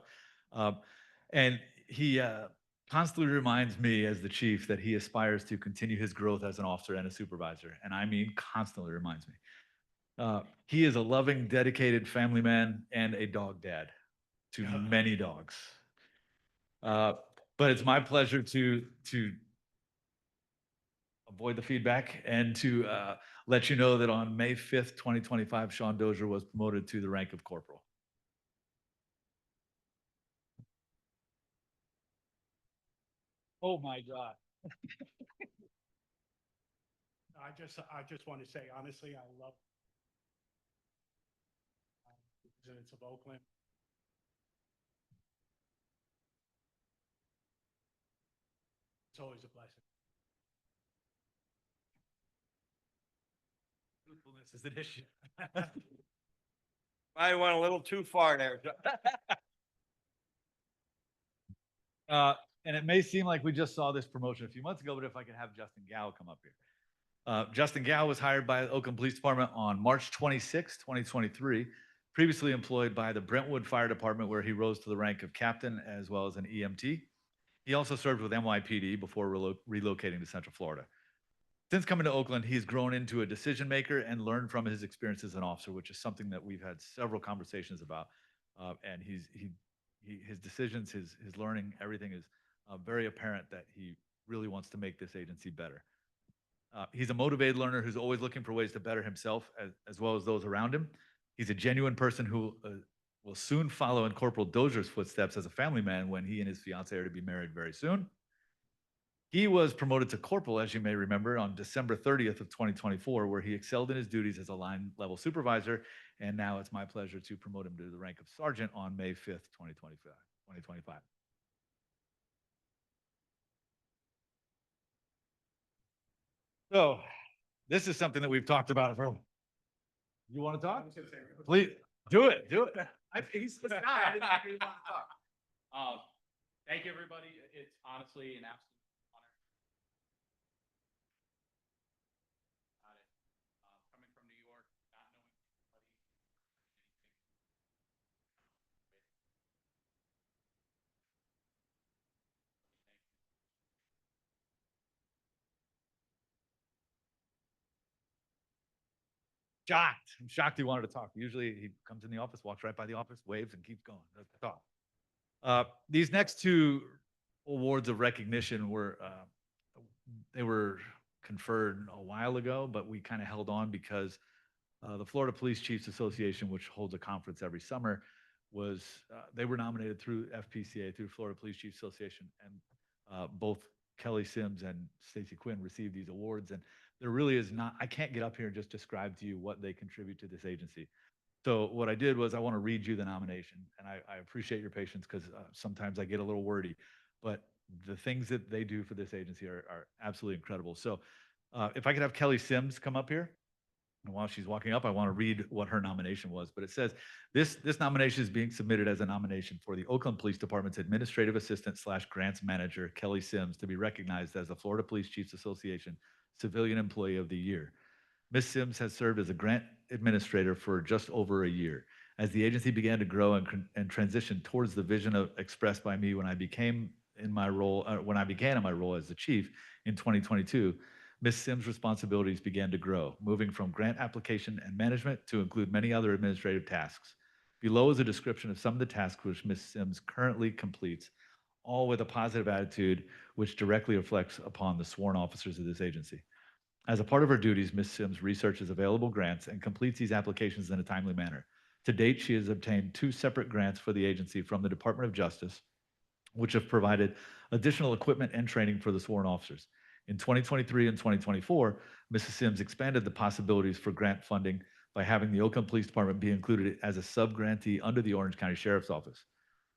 And he constantly reminds me as the chief that he aspires to continue his growth as an officer and a supervisor. And I mean, constantly reminds me. He is a loving, dedicated family man and a dog dad to many dogs. But it's my pleasure to avoid the feedback and to let you know that on May 5th, 2025, Sean Dozier was promoted to the rank of corporal. Oh my God. I just want to say, honestly, I love the residents of Oakland. always a blessing. Truthfulness is an issue. I went a little too far there. And it may seem like we just saw this promotion a few months ago, but if I could have Justin Gow come up here. Justin Gow was hired by the Oakland Police Department on March 26, 2023, previously employed by the Brentwood Fire Department, where he rose to the rank of captain as well as an EMT. He also served with NYPD before relocating to Central Florida. Since coming to Oakland, he's grown into a decision maker and learned from his experience as an officer, which is something that we've had several conversations about. And his decisions, his learning, everything is very apparent that he really wants to make this agency better. He's a motivated learner who's always looking for ways to better himself as well as those around him. He's a genuine person who will soon follow in Corporal Dozier's footsteps as a family man when he and his fiancee are to be married very soon. He was promoted to corporal, as you may remember, on December 30th of 2024, where he excelled in his duties as a line level supervisor. And now it's my pleasure to promote him to the rank of sergeant on May 5th, 2025. So this is something that we've talked about for. You want to talk? Please do it. Do it. He's the guy. I didn't think he wanted to talk. Thank you, everybody. It's honestly an absolute honor. About it. Coming from New York, not knowing anybody, Shocked. I'm shocked he wanted to talk. Usually he comes in the office, walks right by the office, waves, and keeps going. That's the talk. These next two awards of recognition were conferred a while ago, but we kind of held on because the Florida Police Chiefs Association, which holds a conference every summer, they were nominated through FPCA, through Florida Police Chiefs Association, and both Kelly Sims and Stacy Quinn received these awards. And there really is not, I can't get up here and just describe to you what they contribute to this agency. So what I did was I want to read you the nomination, and I appreciate your patience because sometimes I get a little wordy, but the things that they do for this agency are absolutely incredible. So if I could have Kelly Sims come up here. And while she's walking up, I want to read what her nomination was. But it says, this nomination is being submitted as a nomination for the Oakland Police Department's Administrative Assistant / Grants Manager, Kelly Sims, to be recognized as the Florida Police Chiefs Association Civilian Employee of the Year. Ms. Sims has served as a grant administrator for just over a year. As the agency began to grow and transition towards the vision expressed by me when I began in my role as the chief in 2022, Ms. Sims' responsibilities began to grow, moving from grant application and management to include many other administrative tasks. Below is a description of some of the tasks which Ms. Sims currently completes, all with a positive attitude which directly reflects upon the sworn officers of this agency. As a part of her duties, Ms. Sims researches available grants and completes these applications in a timely manner. To date, she has obtained 2 separate grants for the agency from the Department of Justice, which have provided additional equipment and training for the sworn officers. In 2023 and 2024, Mrs. Sims expanded the possibilities for grant funding by having the Oakland Police Department be included as a sub-grantee under the Orange County Sheriff's Office.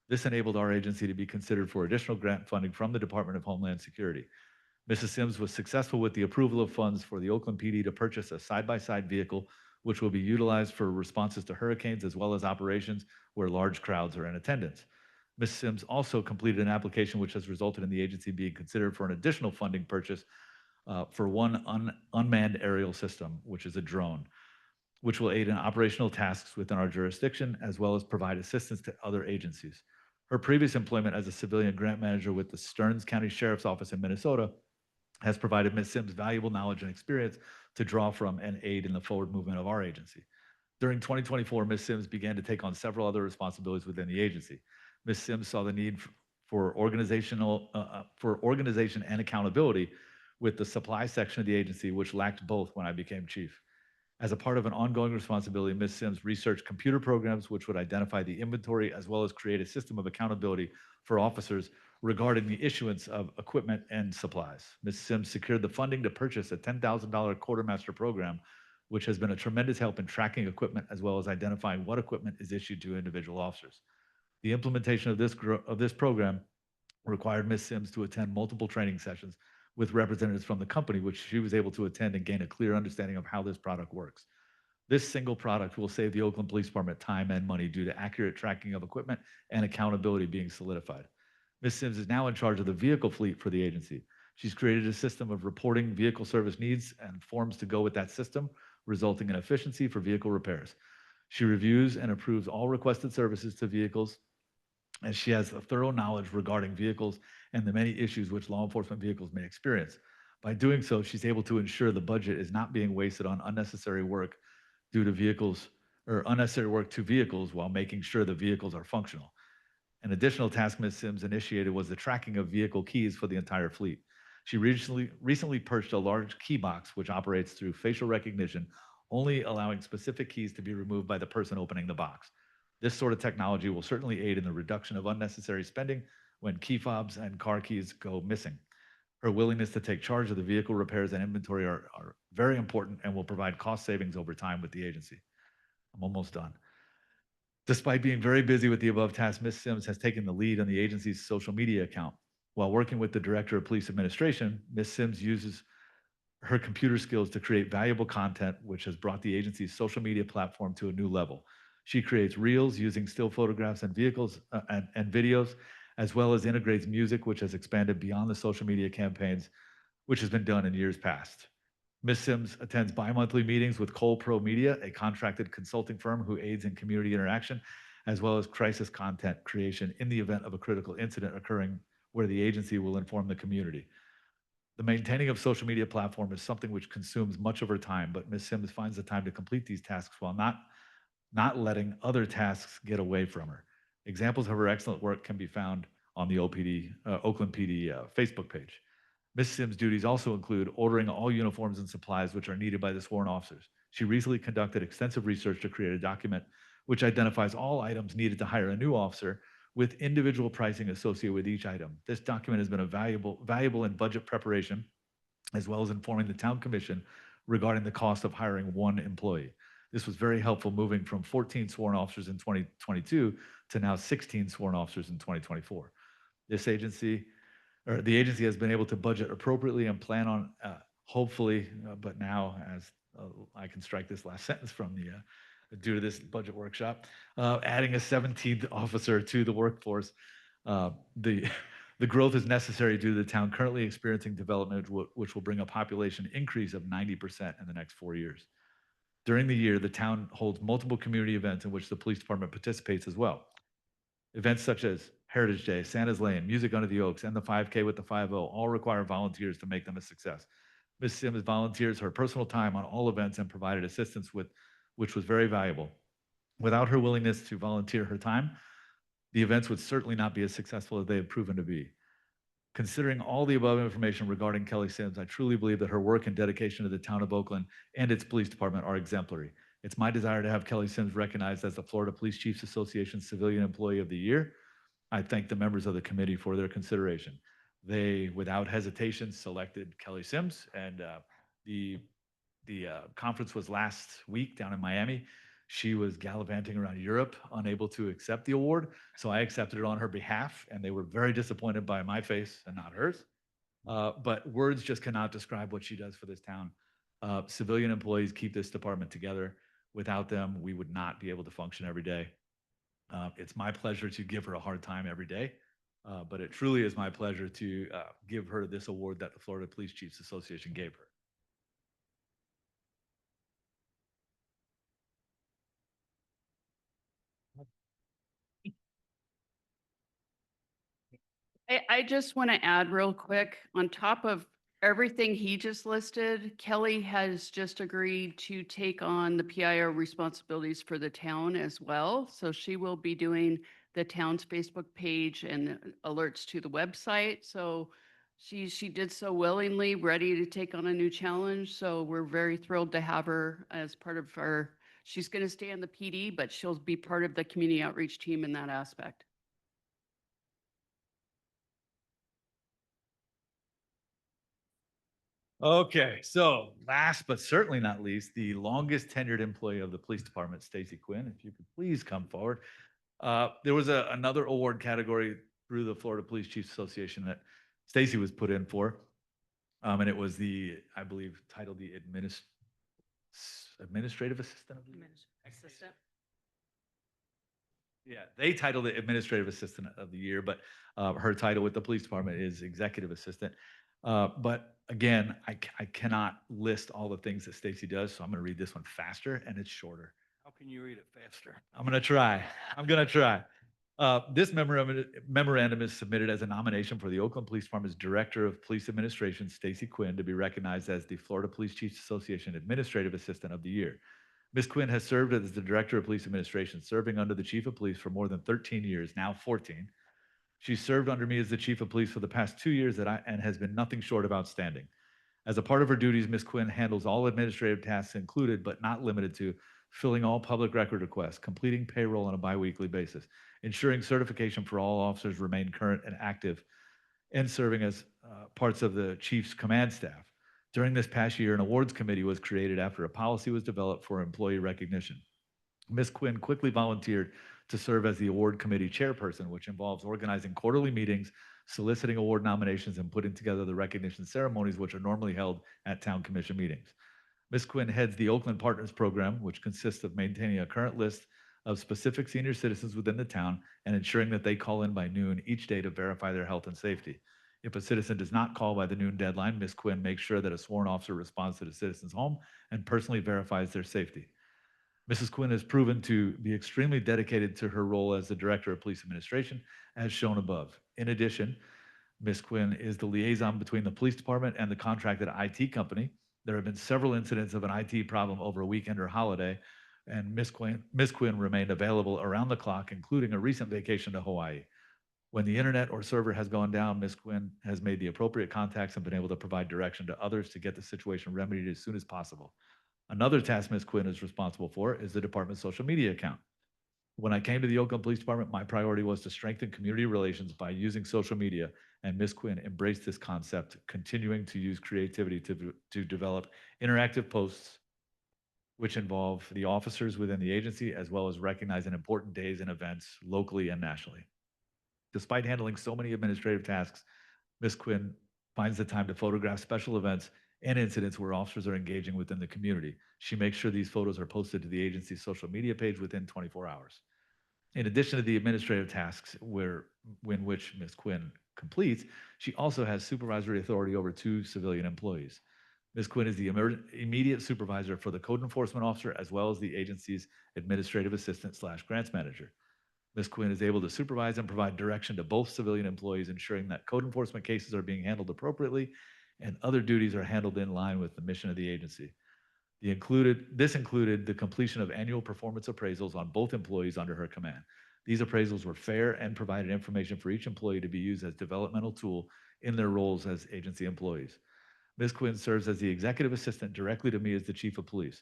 This enabled our agency to be considered for additional grant funding from the Department of Homeland Security. Mrs. Sims was successful with the approval of funds for the Oakland PD to purchase a side-by-side vehicle, which will be utilized for responses to hurricanes as well as operations where large crowds are in attendance. Ms. Sims also completed an application which has resulted in the agency being considered for an additional funding purchase for one unmanned aerial system, which is a drone, which will aid in operational tasks within our jurisdiction as well as provide assistance to other agencies. Her previous employment as a civilian grant manager with the Stearns County Sheriff's Office in Minnesota has provided Ms. Sims valuable knowledge and experience to draw from and aid in the forward movement of our agency. During 2024, Ms. Sims began to take on several other responsibilities within the agency. Ms. Sims saw the need for organization and accountability with the supply section of the agency, which lacked both when I became chief. As a part of an ongoing responsibility, Ms. Sims researched computer programs which would identify the inventory as well as create a system of accountability for officers regarding the issuance of equipment and supplies. Ms. Sims secured the funding to purchase a $10,000 quartermaster program, which has been a tremendous help in tracking equipment as well as identifying what equipment is issued to individual officers. The implementation of this program required Ms. Sims to attend multiple training sessions with representatives from the company, which she was able to attend and gain a clear understanding of how this product works. This single product will save the Oakland Police Department time and money due to accurate tracking of equipment and accountability being solidified. Ms. Sims is now in charge of the vehicle fleet for the agency. She's created a system of reporting vehicle service needs and forms to go with that system, resulting in efficiency for vehicle repairs. She reviews and approves all requested services to vehicles, and she has a thorough knowledge regarding vehicles and the many issues which law enforcement vehicles may experience. By doing so, she's able to ensure the budget is not being wasted on unnecessary work due to vehicles or unnecessary work to vehicles while making sure the vehicles are functional. An additional task Ms. Sims initiated was the tracking of vehicle keys for the entire fleet. She recently purchased a large key box which operates through facial recognition, only allowing specific keys to be removed by the person opening the box. This sort of technology will certainly aid in the reduction of unnecessary spending when key fobs and car keys go missing. Her willingness to take charge of the vehicle repairs and inventory are very important and will provide cost savings over time with the agency. I'm almost done. Despite being very busy with the above tasks, Ms. Sims has taken the lead on the agency's social media account. While working with the Director of Police Administration, Ms. Sims uses her computer skills to create valuable content, which has brought the agency's social media platform to a new level. She creates reels using still photographs and vehicles and videos, as well as integrates music, which has expanded beyond the social media campaigns, which has been done in years past. Ms. Sims attends bi-monthly meetings with Cole Pro Media, a contracted consulting firm who aids in community interaction, as well as crisis content creation in the event of a critical incident occurring where the agency will inform the community. The maintaining of social media platform is something which consumes much of her time, but Ms. Sims finds the time to complete these tasks while not letting other tasks get away from her. Examples of her excellent work can be found on the Oakland PD Facebook page. Ms. Sims' duties also include ordering all uniforms and supplies which are needed by the sworn officers. She recently conducted extensive research to create a document which identifies all items needed to hire a new officer with individual pricing associated with each item. This document has been valuable in budget preparation, as well as informing the town commission regarding the cost of hiring one employee. This was very helpful moving from 14 sworn officers in 2022 to now 16 sworn officers in 2024. The agency has been able to budget appropriately and plan on, hopefully, but now as I can strike this last sentence from the due to this budget workshop, adding a 17th officer to the workforce. The growth is necessary due to the town currently experiencing development, which will bring a population increase of 90% in the next 4 years. During the year, the town holds multiple community events in which the police department participates as well. Events such as Heritage Day, Santa's Lane, Music Under the Oaks, and the 5K with the 5-0 all require volunteers to make them a success. Ms. Sims volunteers her personal time on all events and provided assistance which was very valuable. Without her willingness to volunteer her time, the events would certainly not be as successful as they have proven to be. Considering all the above information regarding Kelly Sims, I truly believe that her work and dedication to the town of Oakland and its police department are exemplary. It's my desire to have Kelly Sims recognized as the Florida Police Chiefs Association Civilian Employee of the Year. I thank the members of the committee for their consideration. They, without hesitation, selected Kelly Sims, and the conference was last week down in Miami. She was gallivanting around Europe, unable to accept the award, so I accepted it on her behalf, and they were very disappointed by my face and not hers. But words just cannot describe what she does for this town. Civilian employees keep this department together. Without them, we would not be able to function every day. It's my pleasure to give her a hard time every day, but it truly is my pleasure to give her this award that the Florida Police Chiefs Association gave her. I just want to add real quick, on top of everything he just listed, Kelly has just agreed to take on the PIO responsibilities for the town as well. So she will be doing the town's Facebook page and alerts to the website. So she did so willingly, ready to take on a new challenge. So we're very thrilled to have her as part of she's going to stay in the PD, but she'll be part of the community outreach team in that aspect. Okay, so last but certainly not least, the longest tenured employee of the police department, Stacy Quinn, if you could please come forward. There was another award category through the Florida Police Chiefs Association that Stacy was put in for. And it was the, I believe, titled the administrative assistant of the year. Assistant. Yeah, they titled it Administrative Assistant of the Year, but her title with the police department is Executive Assistant. But again, I cannot list all the things that Stacy does, so I'm going to read this one faster and it's shorter. How can you read it faster? I'm going to try. I'm going to try. This memorandum is submitted as a nomination for the Oakland Police Department's Director of Police Administration, Stacy Quinn, to be recognized as the Florida Police Chiefs Association Administrative Assistant of the Year. Ms. Quinn has served as the Director of Police Administration, serving under the Chief of Police for more than 13 years, now 14. She served under me as the Chief of Police for the past 2 years and has been nothing short of outstanding. As a part of her duties, Ms. Quinn handles all administrative tasks included, but not limited to, filling all public record requests, completing payroll on a biweekly basis, ensuring certification for all officers remain current and active, and serving as parts of the Chief's command staff. During this past year, an awards committee was created after a policy was developed for employee recognition. Ms. Quinn quickly volunteered to serve as the award committee chairperson, which involves organizing quarterly meetings, soliciting award nominations, and putting together the recognition ceremonies, which are normally held at town commission meetings. Ms. Quinn heads the Oakland Partners Program, which consists of maintaining a current list of specific senior citizens within the town and ensuring that they call in by noon each day to verify their health and safety. If a citizen does not call by the noon deadline, Ms. Quinn makes sure that a sworn officer responds to the citizen's home and personally verifies their safety. Mrs. Quinn has proven to be extremely dedicated to her role as the Director of Police Administration, as shown above. In addition, Ms. Quinn is the liaison between the police department and the contracted IT company. There have been several incidents of an IT problem over a weekend or holiday, and Ms. Quinn remained available around the clock, including a recent vacation to Hawaii. When the internet or server has gone down, Ms. Quinn has made the appropriate contacts and been able to provide direction to others to get the situation remedied as soon as possible. Another task Ms. Quinn is responsible for is the department's social media account. When I came to the Oakland Police Department, my priority was to strengthen community relations by using social media, and Ms. Quinn embraced this concept, continuing to use creativity to develop interactive posts which involve the officers within the agency, as well as recognizing important days and events locally and nationally. Despite handling so many administrative tasks, Ms. Quinn finds the time to photograph special events and incidents where officers are engaging within the community. She makes sure these photos are posted to the agency's social media page within 24 hours. In addition to the administrative tasks which Ms. Quinn completes, she also has supervisory authority over 2 civilian employees. Ms. Quinn is the immediate supervisor for the code enforcement officer, as well as the agency's administrative assistant / grants manager. Ms. Quinn is able to supervise and provide direction to both civilian employees, ensuring that code enforcement cases are being handled appropriately and other duties are handled in line with the mission of the agency. This included the completion of annual performance appraisals on both employees under her command. These appraisals were fair and provided information for each employee to be used as developmental tool in their roles as agency employees. Ms. Quinn serves as the executive assistant directly to me as the chief of police.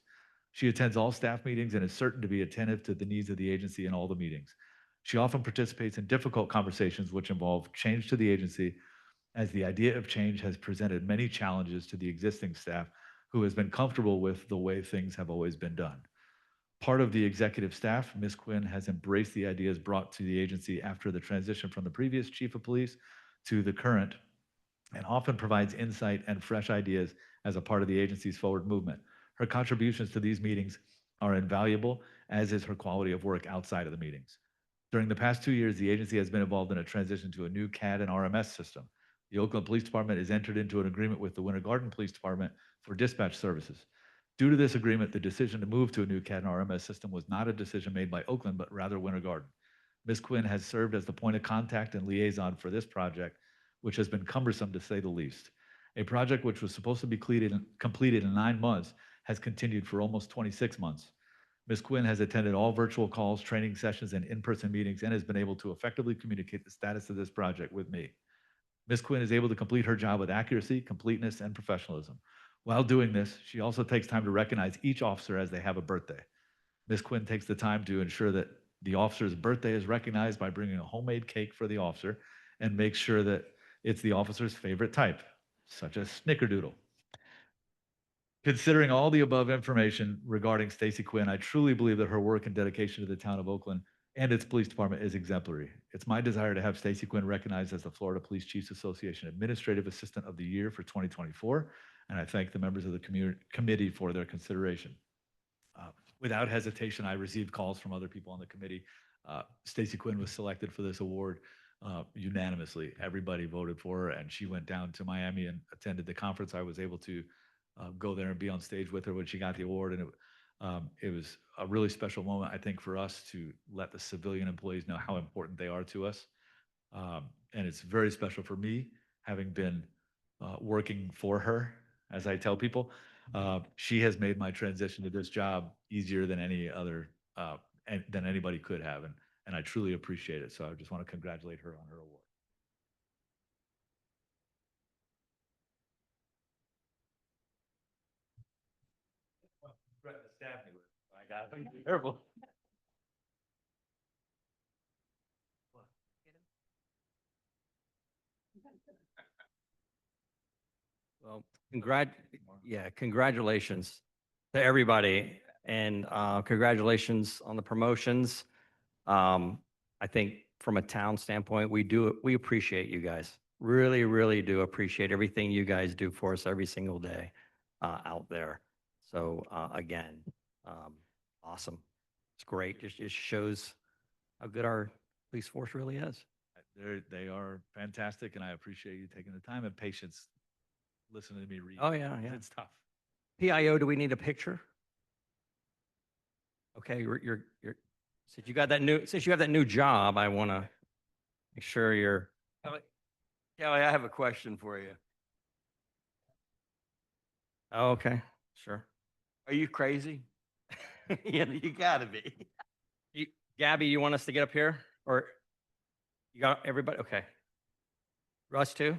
She attends all staff meetings and is certain to be attentive to the needs of the agency in all the meetings. She often participates in difficult conversations which involve change to the agency, as the idea of change has presented many challenges to the existing staff who has been comfortable with the way things have always been done. Part of the executive staff, Ms. Quinn has embraced the ideas brought to the agency after the transition from the previous chief of police to the current, and often provides insight and fresh ideas as a part of the agency's forward movement. Her contributions to these meetings are invaluable, as is her quality of work outside of the meetings. During the past 2 years, the agency has been involved in a transition to a new CAD and RMS system. The Oakland Police Department has entered into an agreement with the Winter Garden Police Department for dispatch services. Due to this agreement, the decision to move to a new CAD and RMS system was not a decision made by Oakland, but rather Winter Garden. Ms. Quinn has served as the point of contact and liaison for this project, which has been cumbersome to say the least. A project which was supposed to be completed in 9 months has continued for almost 26 months. Ms. Quinn has attended all virtual calls, training sessions, and in-person meetings, and has been able to effectively communicate the status of this project with me. Ms. Quinn is able to complete her job with accuracy, completeness, and professionalism. While doing this, she also takes time to recognize each officer as they have a birthday. Ms. Quinn takes the time to ensure that the officer's birthday is recognized by bringing a homemade cake for the officer and makes sure that it's the officer's favorite type, such as Snickerdoodle. Considering all the above information regarding Stacy Quinn, I truly believe that her work and dedication to the town of Oakland and its police department is exemplary. It's my desire to have Stacy Quinn recognized as the Florida Police Chiefs Association Administrative Assistant of the Year for 2024, and I thank the members of the committee for their consideration. Without hesitation, I received calls from other people on the committee. Stacy Quinn was selected for this award unanimously. Everybody voted for her, and she went down to Miami and attended the conference. I was able to go there and be on stage with her when she got the award, and it was a really special moment, I think, for us to let the civilian employees know how important they are to us. And it's very special for me, having been working for her, as I tell people. She has made my transition to this job easier than any other, than anybody could have. And I truly appreciate it. So I just want to congratulate her on her award. I got it. Careful. Well, congratulations to everybody, and congratulations on the promotions. I think from a town standpoint, we appreciate you guys. Really, really do appreciate everything you guys do for us every single day out there. So again, awesome. It's great. Just shows how good our police force really is. They are fantastic, and I appreciate you taking the time and patience listening to me read. Oh, yeah, yeah. It's tough. PIO, do we need a picture? Okay, since you have that new job, I want to make sure you're. Kelly, I have a question for you. Oh, okay, sure. Are you crazy? You gotta be. Gabby, you want us to get up here, or you got everybody? Okay. Russ too?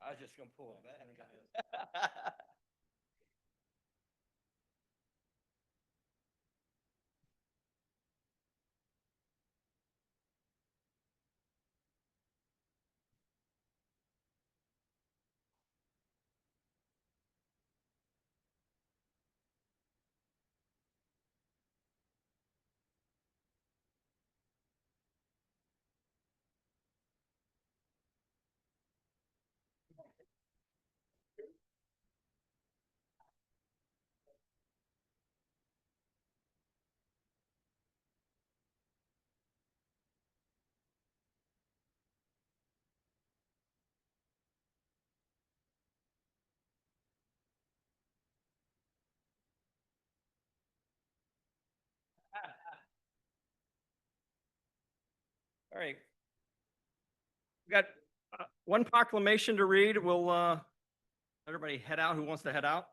I was just gonna pull it back. All right. We got one proclamation to read. We'll everybody head out. Who wants to head out?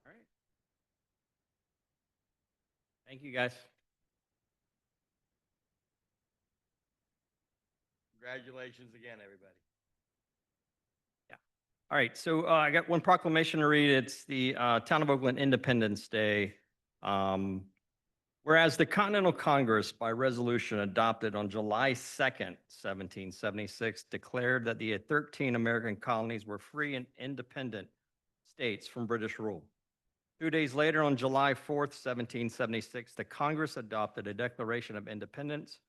All right. Thank you, guys. Congratulations again, everybody. All right, so I got one proclamation to read. It's the Town of Oakland Independence Day. Whereas the Continental Congress, by resolution adopted on July 2nd, 1776, declared that the 13 American colonies were free and independent states from British rule. 2 days later, on July 4th, 1776, the Congress adopted a Declaration of Independence,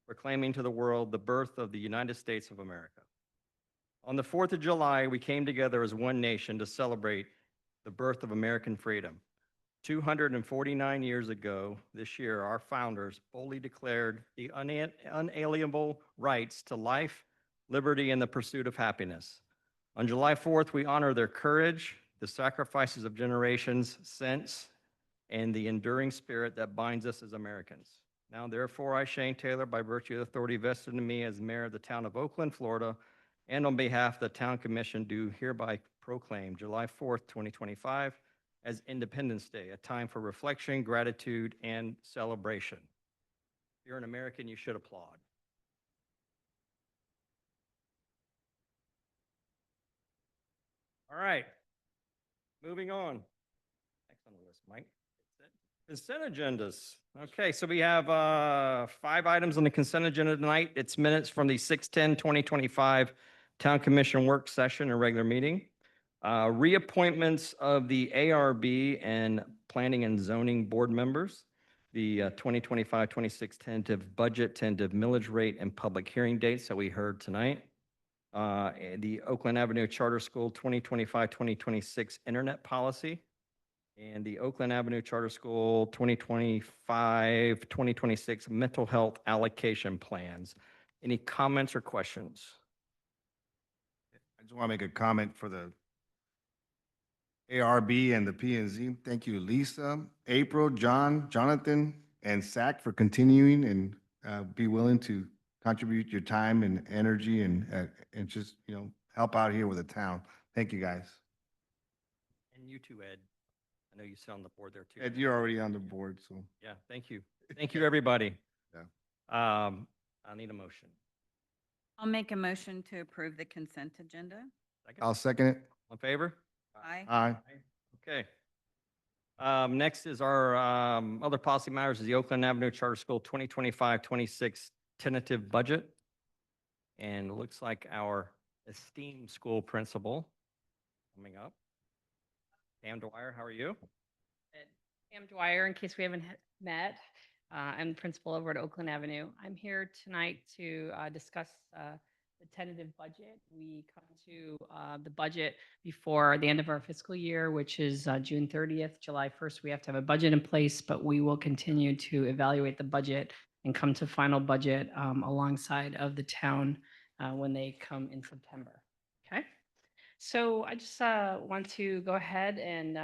proclaiming to the world the birth of the United States of America. On the 4th of July, we came together as one nation to celebrate the birth of American freedom. 249 years ago this year, our founders boldly declared the unalienable rights to life, liberty, and the pursuit of happiness. On July 4th, we honor their courage, the sacrifices of generations since, and the enduring spirit that binds us as Americans. Now, therefore, I, Shane Taylor, by virtue of the authority vested in me as mayor of the town of Oakland, Florida, and on behalf of the Town Commission, do hereby proclaim July 4th, 2025 as Independence Day, a time for reflection, gratitude, and celebration. If you're an American, you should applaud. All right. Moving on. Next on the list, Mike. Consent agendas. Okay, so we have 5 items on the consent agenda tonight. It's minutes from the 6/10/2025 Town Commission work session and regular meeting. Reappointments of the ARB and Planning and Zoning Board members. The 2025-26 tentative budget, tentative millage rate, and public hearing dates that we heard tonight. And the Oakland Avenue Charter School 2025-2026 internet policy, and the Oakland Avenue Charter School 2025-2026 mental health allocation plans. Any comments or questions? I just want to make a comment for the ARB and the P and Z. Thank you, Lisa, April, John, Jonathan, and Zach for continuing and be willing to contribute your time and energy and just, help out here with the town. Thank you, guys. And you too, Ed. I know you sit on the board there too. Ed, you're already on the board, so. Yeah, thank you. Thank you, everybody. Yeah. I need a motion. I'll make a motion to approve the consent agenda. Second? I'll second it. All in favor? Aye. Aye. Okay. Next is our other policy matters is the Oakland Avenue Charter School 2025-26 tentative budget. And it looks like our esteemed school principal coming up. Pam Dwyer, how are you? Pam Dwyer, in case we haven't met. I'm the principal over at Oakland Avenue. I'm here tonight to discuss the tentative budget. We come to the budget before the end of our fiscal year, which is June 30th, July 1st. We have to have a budget in place, but we will continue to evaluate the budget and come to final budget alongside of the town when they come in September. Okay. So I just want to go ahead and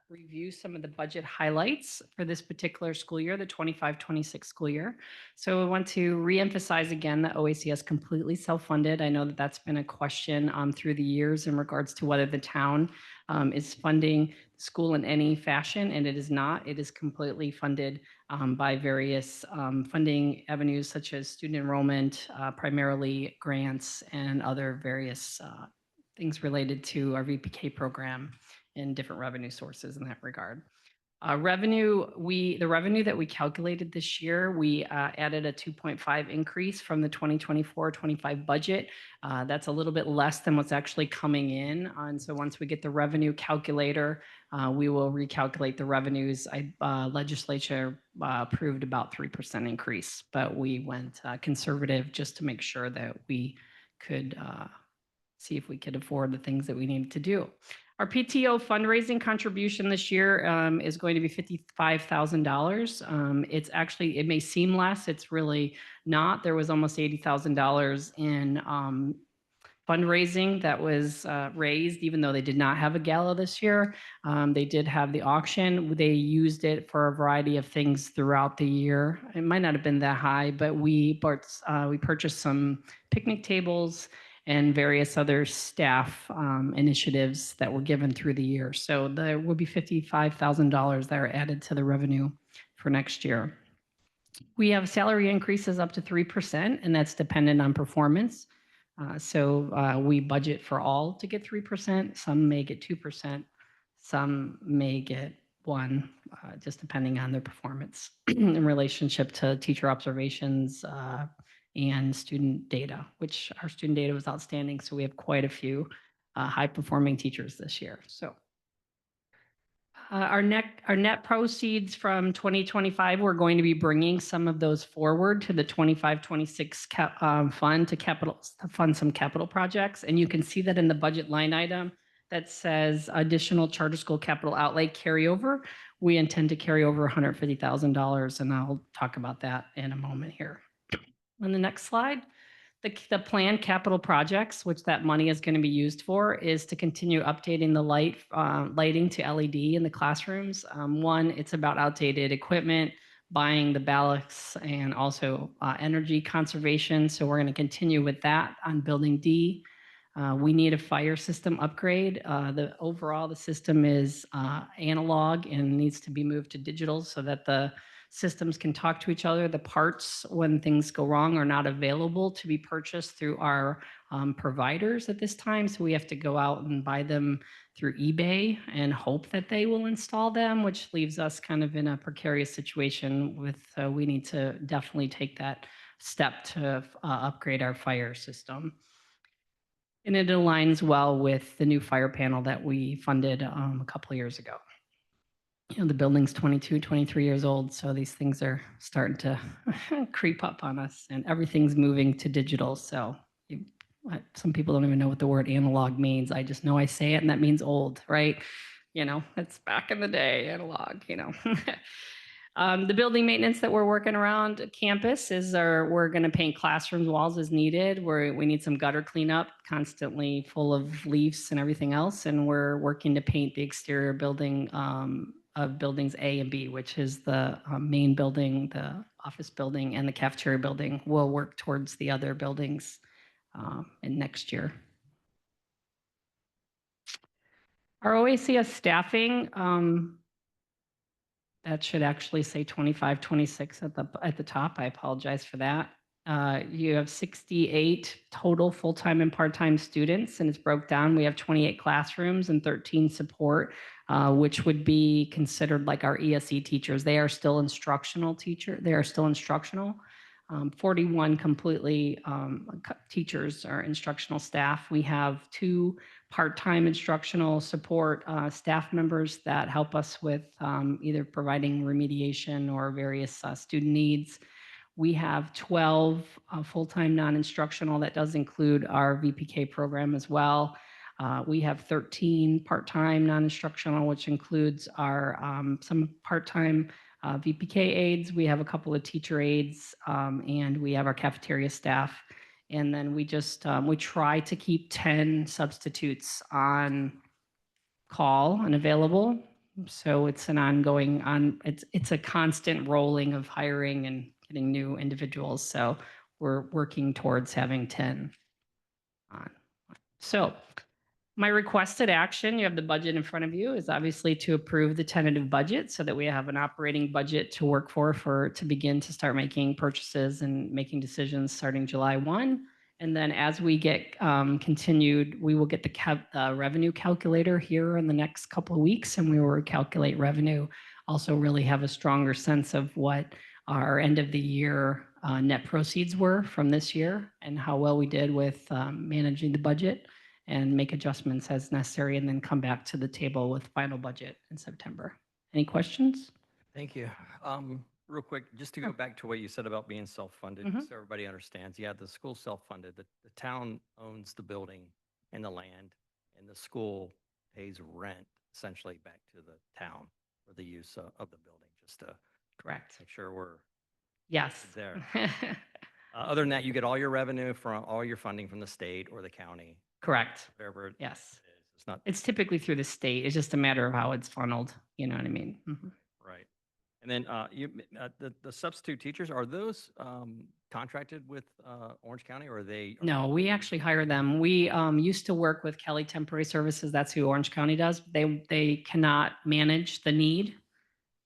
review some of the budget highlights for this particular school year, the 25-26 school year. So I want to reemphasize again that OAC is completely self-funded. I know that that's been a question through the years in regards to whether the town is funding the school in any fashion, and it is not. It is completely funded by various funding avenues such as student enrollment, primarily grants, and other various things related to our VPK program and different revenue sources in that regard. The revenue that we calculated this year, we added a 2.5 increase from the 2024-25 budget. That's a little bit less than what's actually coming in. And so once we get the revenue calculator, we will recalculate the revenues. Legislature approved about 3% increase, but we went conservative just to make sure that we could see if we could afford the things that we needed to do. Our PTO fundraising contribution this year is going to be $55,000. It's actually, it may seem less, it's really not. There was almost $80,000 in fundraising that was raised, even though they did not have a gala this year. They did have the auction. They used it for a variety of things throughout the year. It might not have been that high, but we purchased some picnic tables and various other staff initiatives that were given through the year. So there will be $55,000 that are added to the revenue for next year. We have salary increases up to 3%, and that's dependent on performance. So we budget for all to get 3%. Some may get 2%. Some may get 1%, just depending on their performance in relationship to teacher observations, and student data, which our student data was outstanding. So we have quite a few high-performing teachers this year. So our net proceeds from 2025, we're going to be bringing some of those forward to the 25-26 fund to fund some capital projects. And you can see that in the budget line item that says additional charter school capital outlay carryover. We intend to carry over $150,000, and I'll talk about that in a moment here. On the next slide, the planned capital projects, which that money is going to be used for, is to continue updating the lighting to LED in the classrooms. One, it's about outdated equipment, buying the ballasts, and also energy conservation. So we're going to continue with that on Building D. We need a fire system upgrade. The system is analog and needs to be moved to digital so that the systems can talk to each other. The parts, when things go wrong, are not available to be purchased through our providers at this time. So we have to go out and buy them through eBay and hope that they will install them, which leaves us kind of in a precarious situation with, we need to definitely take that step to upgrade our fire system. And it aligns well with the new fire panel that we funded a couple of years ago. You know, the building's 22, 23 years old, so these things are starting to creep up on us, and everything's moving to digital. So some people don't even know what the word analog means. I just know I say it, and that means old, right? You know, it's back in the day, analog, you know. The building maintenance that we're working around campus is we're going to paint classrooms walls as needed. We need some gutter cleanup, constantly full of leaves and everything else. And we're working to paint the exterior building of buildings A and B, which is the main building, the office building, and the cafeteria building. We'll work towards the other buildings in next year. Our OACS staffing, that should actually say 25, 26 at the top. I apologize for that. You have 68 total full-time and part-time students, and it's broke down. We have 28 classrooms and 13 support, which would be considered like our ESE teachers. They are still instructional teacher. They are still instructional. 41 completely teachers are instructional staff. We have 2 part-time instructional support staff members that help us with either providing remediation or various student needs. We have 12 full-time non-instructional. That does include our VPK program as well. We have 13 part-time non-instructional, which includes our some part-time VPK aides. We have a couple of teacher aides, and we have our cafeteria staff. And then we just, we try to keep 10 substitutes on call and available. So it's an ongoing, it's a constant rolling of hiring and getting new individuals. So we're working towards having 10 on. So my requested action, you have the budget in front of you, is obviously to approve the tentative budget so that we have an operating budget to work to begin to start making purchases and making decisions starting July 1. And then as we get continued, we will get the revenue calculator here in the next couple of weeks, and we will calculate revenue, also really have a stronger sense of what our end of the year net proceeds were from this year and how well we did with managing the budget, and make adjustments as necessary, and then come back to the table with final budget in September. Any questions? Thank you. Real quick, just to go back to what you said about being self-funded, so everybody understands. Yeah, the school's self-funded. The town owns the building and the land, and the school pays rent essentially back to the town for the use of the building, just to Correct. make sure we're Yes. there. Other than that, you get all your revenue from all your funding from the state or the county. Correct. Wherever Yes. it is. It's not It's typically through the state. It's just a matter of how it's funneled. You know what I mean? Mhm. right. And then the substitute teachers, are those contracted with Orange County, or are they? No, we actually hire them. We used to work with Kelly Temporary Services. That's who Orange County does. They cannot manage the need,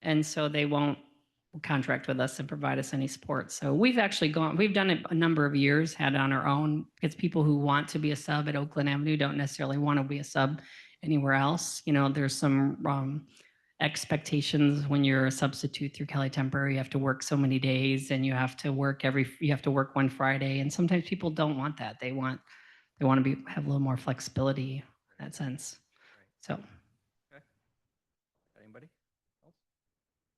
and so they won't contract with us and provide us any support. So we've done it a number of years, had it on our own. It's people who want to be a sub at Oakland Avenue, don't necessarily want to be a sub anywhere else. You know, there's some expectations when you're a substitute through Kelly Temporary. You have to work so many days, and you have to work one Friday. And sometimes people don't want that. They want to have a little more flexibility in that sense. So. Anybody else?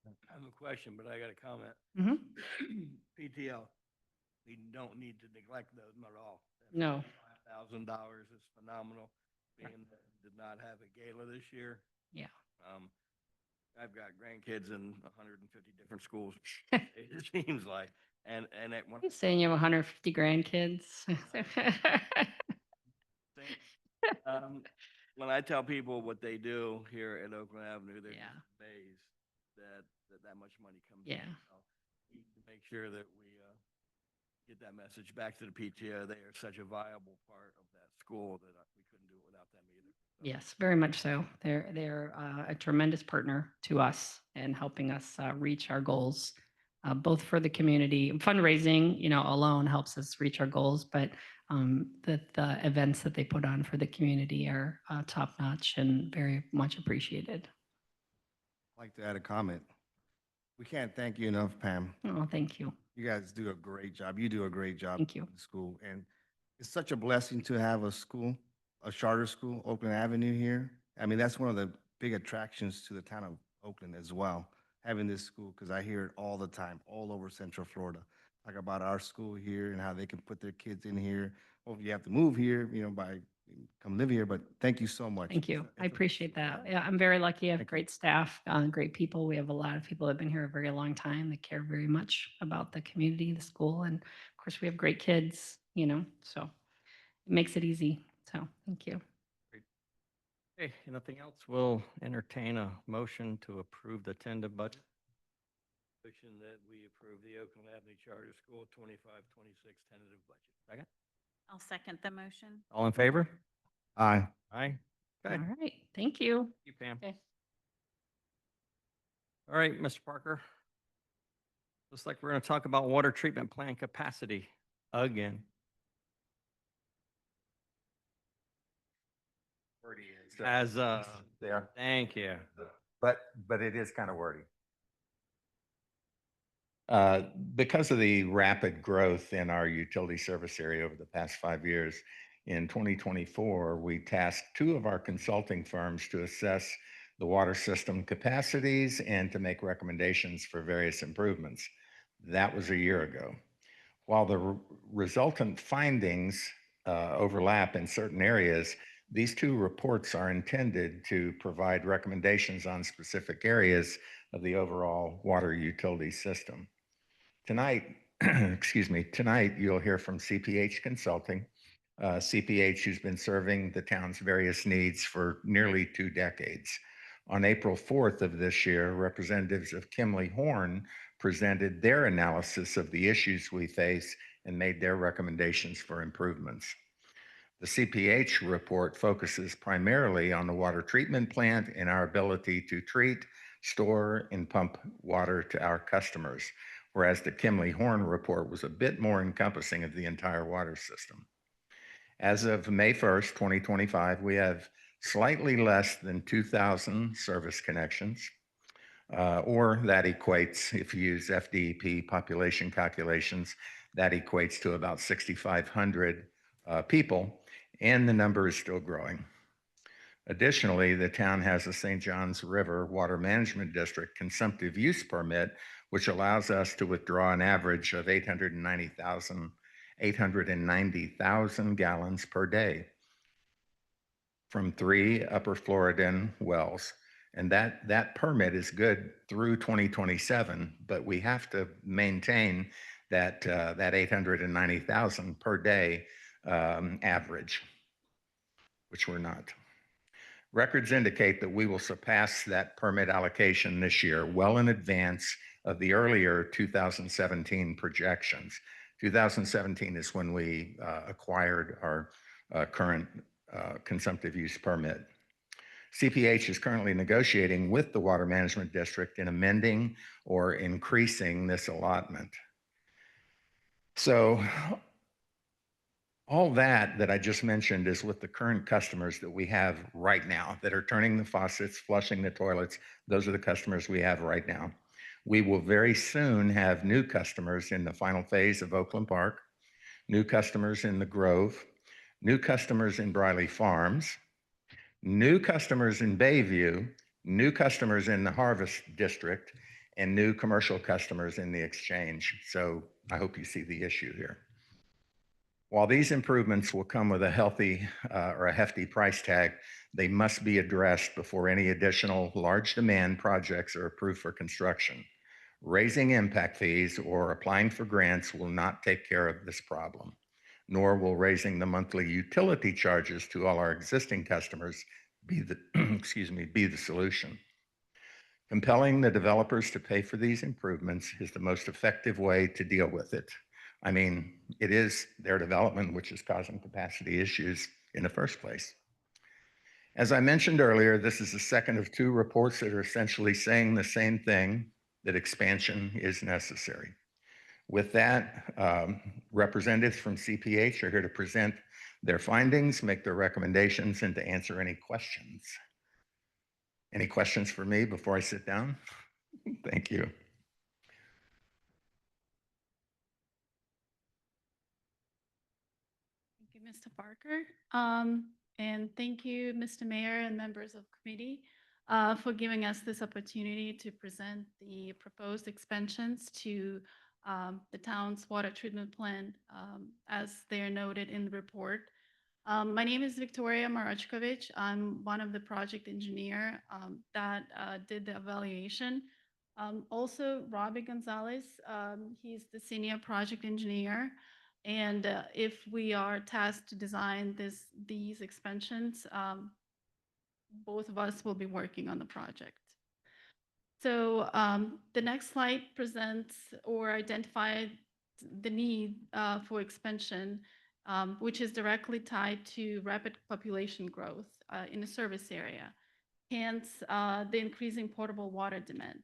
I have a question, but I got a comment. PTO, we don't need to neglect them at all. No. $5,000 is phenomenal, being that we did not have a gala this year. Yeah. I've got grandkids in 150 different schools, it seems like. And at one You're saying you have 150 grandkids? when I tell people what they do here at Oakland Avenue, they're Yeah. just amazed that much money comes Yeah. in. So we need to make sure that we get that message back to the PTO. They are such a viable part of that school that we couldn't do it without them either. So, Yes, very much so. They're a tremendous partner to us and helping us reach our goals, both for the community. Fundraising, alone helps us reach our goals, but the events that they put on for the community are top notch and very much appreciated. I'd like to add a comment. We can't thank you enough, Pam. Oh, thank you. You guys do a great job. You do a great job. Thank you. in the school. And it's such a blessing to have a school, a charter school, Oakland Avenue here. I mean, that's one of the big attractions to the town of Oakland as well, having this school, because I hear it all the time, all over Central Florida. Talk about our school here and how they can put their kids in here. Well, you have to move here, come live here, but thank you so much. Thank you. It's I a- appreciate that. Yeah, I'm very lucky. I have great staff, great people. We have a lot of people that have been here a very long time that care very much about the community, the school. And of course, we have great kids, so it makes it easy. So thank you. Okay, anything else? We'll entertain a motion to approve the tentative budget. motion that we approve the Oakland Avenue Charter School 25-26 tentative budget. Second? I'll second the motion. All in favor? Aye. Aye. All Okay, right. Thank you. thank you, Pam. Okay. All right, Mr. Parker. Looks like we're going to talk about water treatment plant capacity again. Wordy is, As, there, thank you. but it is kind of wordy. Because of the rapid growth in our utility service area over the past 5 years, in 2024, we tasked 2 of our consulting firms to assess the water system capacities and to make recommendations for various improvements. That was a year ago. While the resultant findings overlap in certain areas, these 2 reports are intended to provide recommendations on specific areas of the overall water utility system. Tonight, tonight you'll hear from CPH Consulting, CPH who's been serving the town's various needs for nearly 2 decades. On April 4th of this year, representatives of Kimley Horn presented their analysis of the issues we face and made their recommendations for improvements. The CPH report focuses primarily on the water treatment plant and our ability to treat, store, and pump water to our customers, whereas the Kimley Horn report was a bit more encompassing of the entire water system. As of May 1st, 2025, we have slightly less than 2,000 service connections, or that equates, if you use FDEP population calculations, that equates to about 6,500 people, and the number is still growing. Additionally, the town has a St. Johns River Water Management District consumptive use permit, which allows us to withdraw an average of 890,000 gallons per day from 3 Upper Floridan wells. And that permit is good through 2027, but we have to maintain that 890,000 per day average, which we're not. Records indicate that we will surpass that permit allocation this year, well in advance of the earlier 2017 projections. 2017 is when we acquired our current consumptive use permit. CPH is currently negotiating with the Water Management District in amending or increasing this allotment. So all that I just mentioned is with the current customers that we have right now that are turning the faucets, flushing the toilets. Those are the customers we have right now. We will very soon have new customers in the final phase of Oakland Park, new customers in the Grove, new customers in Briley Farms, new customers in Bayview, new customers in the Harvest District, and new commercial customers in the Exchange. So I hope you see the issue here. While these improvements will come with a healthy or a hefty price tag, they must be addressed before any additional large demand projects are approved for construction. Raising impact fees or applying for grants will not take care of this problem, nor will raising the monthly utility charges to all our existing customers be the, be the solution. Compelling the developers to pay for these improvements is the most effective way to deal with it. I mean, it is their development which is causing capacity issues in the first place. As I mentioned earlier, this is the second of two reports that are essentially saying the same thing, that expansion is necessary. With that, representatives from CPH are here to present their findings, make their recommendations, and to answer any questions. Any questions for me before I sit down? Thank you. Thank you, Mr. Parker. And thank you, Mr. Mayor and members of committee, for giving us this opportunity to present the proposed expansions to the town's water treatment plant, as they are noted in the report. My name is Victoria Marachkovich. I'm one of the project engineer that did the evaluation. Also, Robbie Gonzalez, he's the senior project engineer. And if we are tasked to design these expansions, both of us will be working on the project. So the next slide presents or identifies the need for expansion, which is directly tied to rapid population growth in the service area, hence the increasing potable water demand,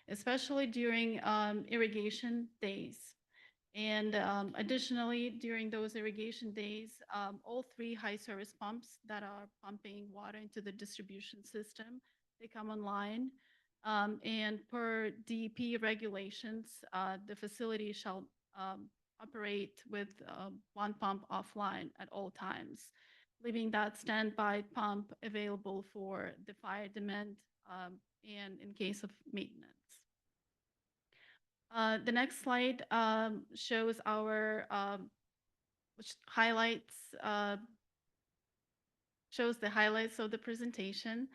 especially during irrigation days. And additionally, during those irrigation days, all three high service pumps that are pumping water into the distribution system, they come online. And per DEP regulations, the facility shall operate with one pump offline at all times, leaving that standby pump available for the fire demand and in case of maintenance. The next slide shows our, which highlights, shows the highlights of the presentation,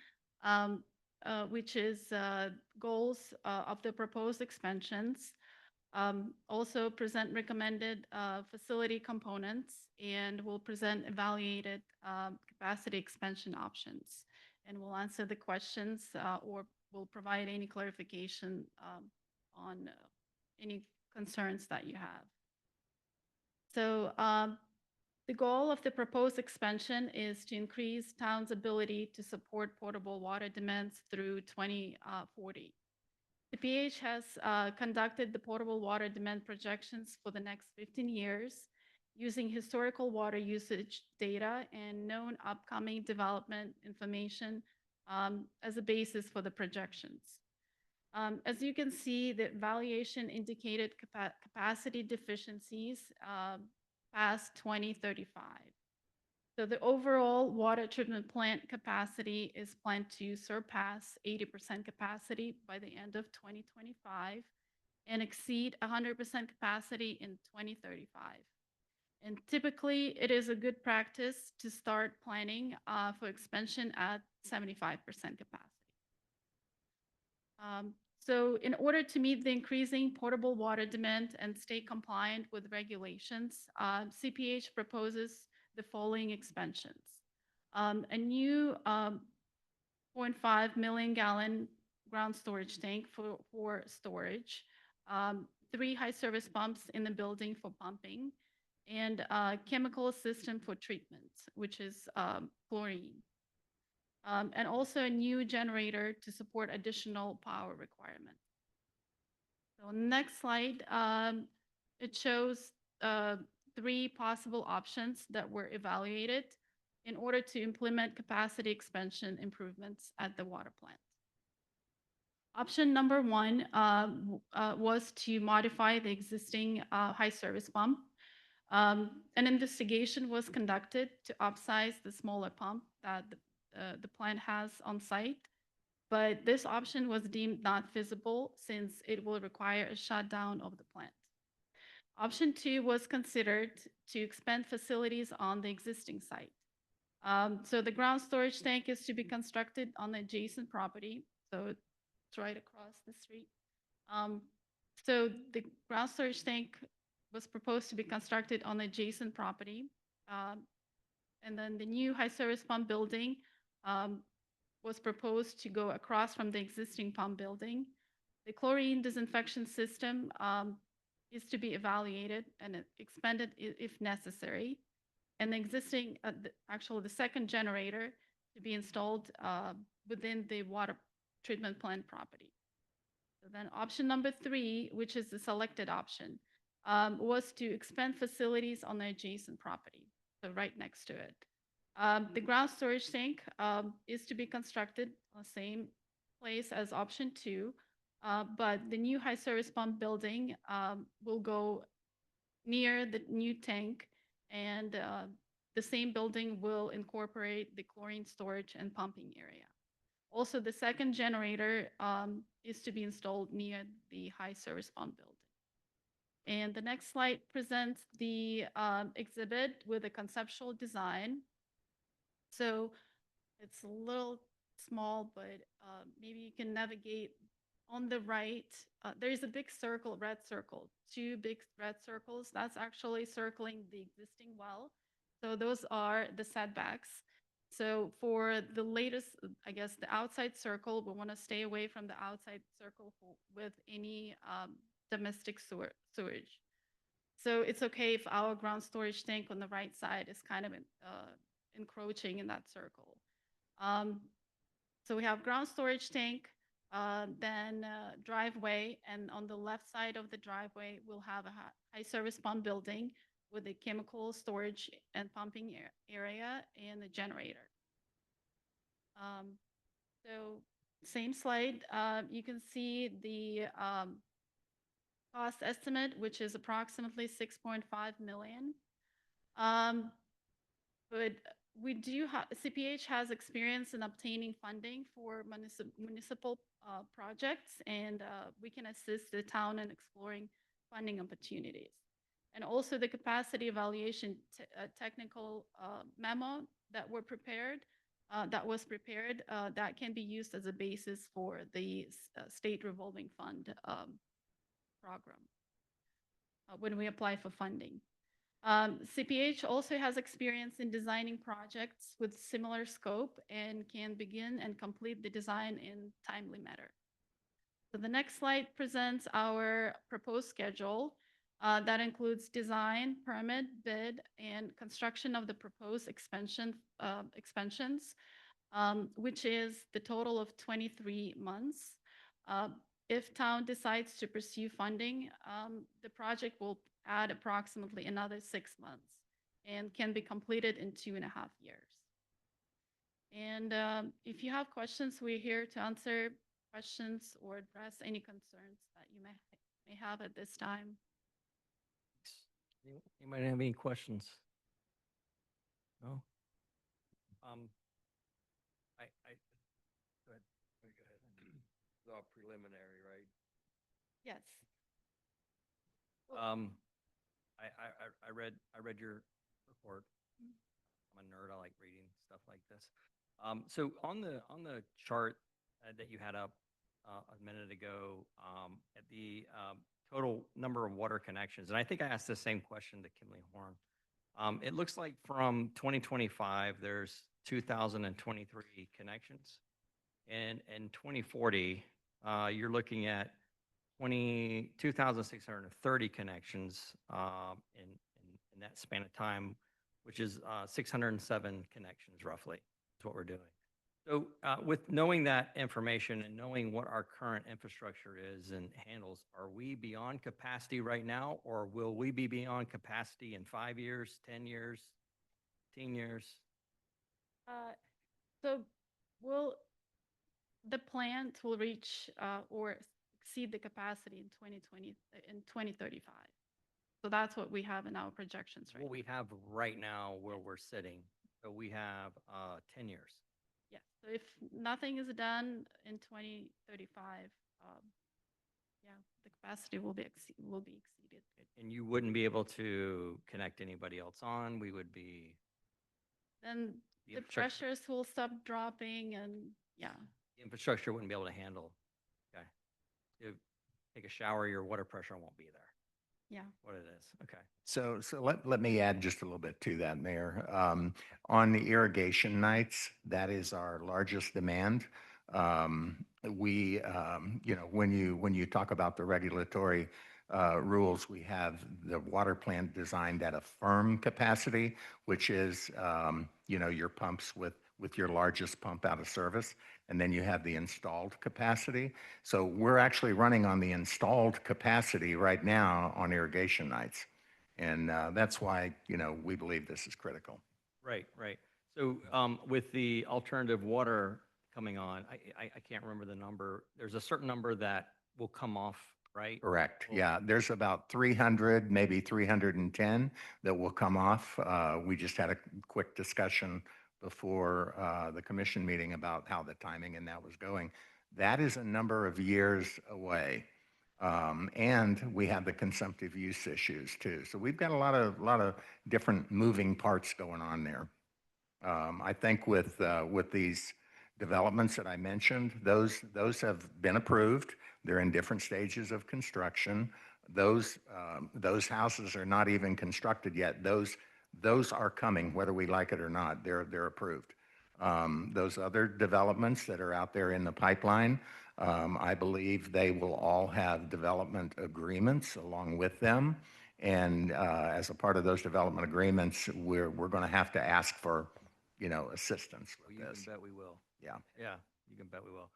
which is goals of the proposed expansions. Also present recommended facility components, and will present evaluated capacity expansion options. And we'll answer the questions or will provide any clarification on any concerns that you have. So the goal of the proposed expansion is to increase town's ability to support potable water demands through 2040. The PH has conducted the potable water demand projections for the next 15 years using historical water usage data and known upcoming development information as a basis for the projections. As you can see, the evaluation indicated capacity deficiencies past 2035. So the overall water treatment plant capacity is planned to surpass 80% capacity by the end of 2025 and exceed 100% capacity in 2035. And typically, it is a good practice to start planning for expansion at 75% capacity. So in order to meet the increasing potable water demand and stay compliant with regulations, CPH proposes the following expansions. A new 0.5 million gallon ground storage tank for storage, 3 high service pumps in the building for pumping, and a chemical system for treatment, which is chlorine. And also a new generator to support additional power requirements. So next slide, it shows 3 possible options that were evaluated in order to implement capacity expansion improvements at the water plant. Option number 1 was to modify the existing high service pump. An investigation was conducted to upsize the smaller pump that the plant has on site, but this option was deemed not feasible since it will require a shutdown of the plant. Option 2 was considered to expand facilities on the existing site. So the ground storage tank is to be constructed on the adjacent property, so it's right across the street. So the ground storage tank was proposed to be constructed on the adjacent property. And then the new high service pump building was proposed to go across from the existing pump building. The chlorine disinfection system is to be evaluated and expanded if necessary. And the existing, actually the second generator to be installed within the water treatment plant property. So then option number 3, which is the selected option, was to expand facilities on the adjacent property, so right next to it. The ground storage tank is to be constructed on the same place as option 2, but the new high service pump building will go near the new tank, and the same building will incorporate the chlorine storage and pumping area. Also, the second generator is to be installed near the high service pump building. And the next slide presents the exhibit with a conceptual design. So it's a little small, but maybe you can navigate on the right. There's a big circle, red circle, 2 big red circles. That's actually circling the existing well. So those are the setbacks. So for the latest, I guess, the outside circle, we want to stay away from the outside circle with any domestic sewage. So it's okay if our ground storage tank on the right side is kind of encroaching in that circle. So we have ground storage tank, then driveway, and on the left side of the driveway, we'll have a high service pump building with a chemical storage and pumping area and a generator. So same slide, you can see the cost estimate, which is approximately 6.5 million. But we do have, CPH has experience in obtaining funding for municipal projects, and we can assist the town in exploring funding opportunities. And also the capacity evaluation technical memo that was prepared, that can be used as a basis for the state revolving fund program when we apply for funding. CPH also has experience in designing projects with similar scope and can begin and complete the design in timely manner. So the next slide presents our proposed schedule. That includes design, permit, bid, and construction of the proposed expansions, which is the total of 23 months. If town decides to pursue funding, the project will add approximately another 6 months and can be completed in 2.5 years. And if you have questions, we're here to answer questions or address any concerns that you may have at this time. Anybody have any questions? No? Go ahead. It's all preliminary, right? Yes. I read your report. I'm a nerd. I like reading stuff like this. So on the chart that you had up a minute ago, at the total number of water connections, and I think I asked the same question to Kimley Horn. It looks like from 2025, there's 2,023 connections, and in 2040, you're looking at 2,630 connections in that span of time, which is 607 connections roughly. That's what we're doing. So with knowing that information and knowing what our current infrastructure is and handles, are we beyond capacity right now, or will we be beyond capacity in 5 years, 10 years, 15 years? So the plant will reach or exceed the capacity in 2035. So that's what we have in our projections right What we have right now where we're sitting, so we have 10 years. Yeah, so if nothing is done in 2035, yeah, the capacity will be exceeded. And you wouldn't be able to connect anybody else on? We would be... Then the infrastructure- pressures will stop dropping, and yeah. The infrastructure wouldn't be able to handle. Okay. You take a shower, your water pressure won't be there. Yeah. What it is. Okay. So let me add just a little bit to that, Mayor. On the irrigation nights, that is our largest demand. When you talk about the regulatory rules, we have the water plant designed at a firm capacity, which is, your pumps with your largest pump out of service. And then you have the installed capacity. So we're actually running on the installed capacity right now on irrigation nights. And that's why, we believe this is critical. Right, right. So with the alternative water coming on, I can't remember the number. There's a certain number that will come off, right? Correct. Well, Yeah, there's about 300, maybe 310 that will come off. We just had a quick discussion before the commission meeting about how the timing and that was going. That is a number of years away. And we have the consumptive use issues too. So we've got a lot of different moving parts going on there. I think with these developments that I mentioned, those have been approved. They're in different stages of construction. Those houses are not even constructed yet. Those are coming, whether we like it or not. They're approved. Those other developments that are out there in the pipeline, I believe they will all have development agreements along with them. And as a part of those development agreements, we're going to have to ask for, assistance with You this. can bet we will. Yeah. Yeah, you can bet we will.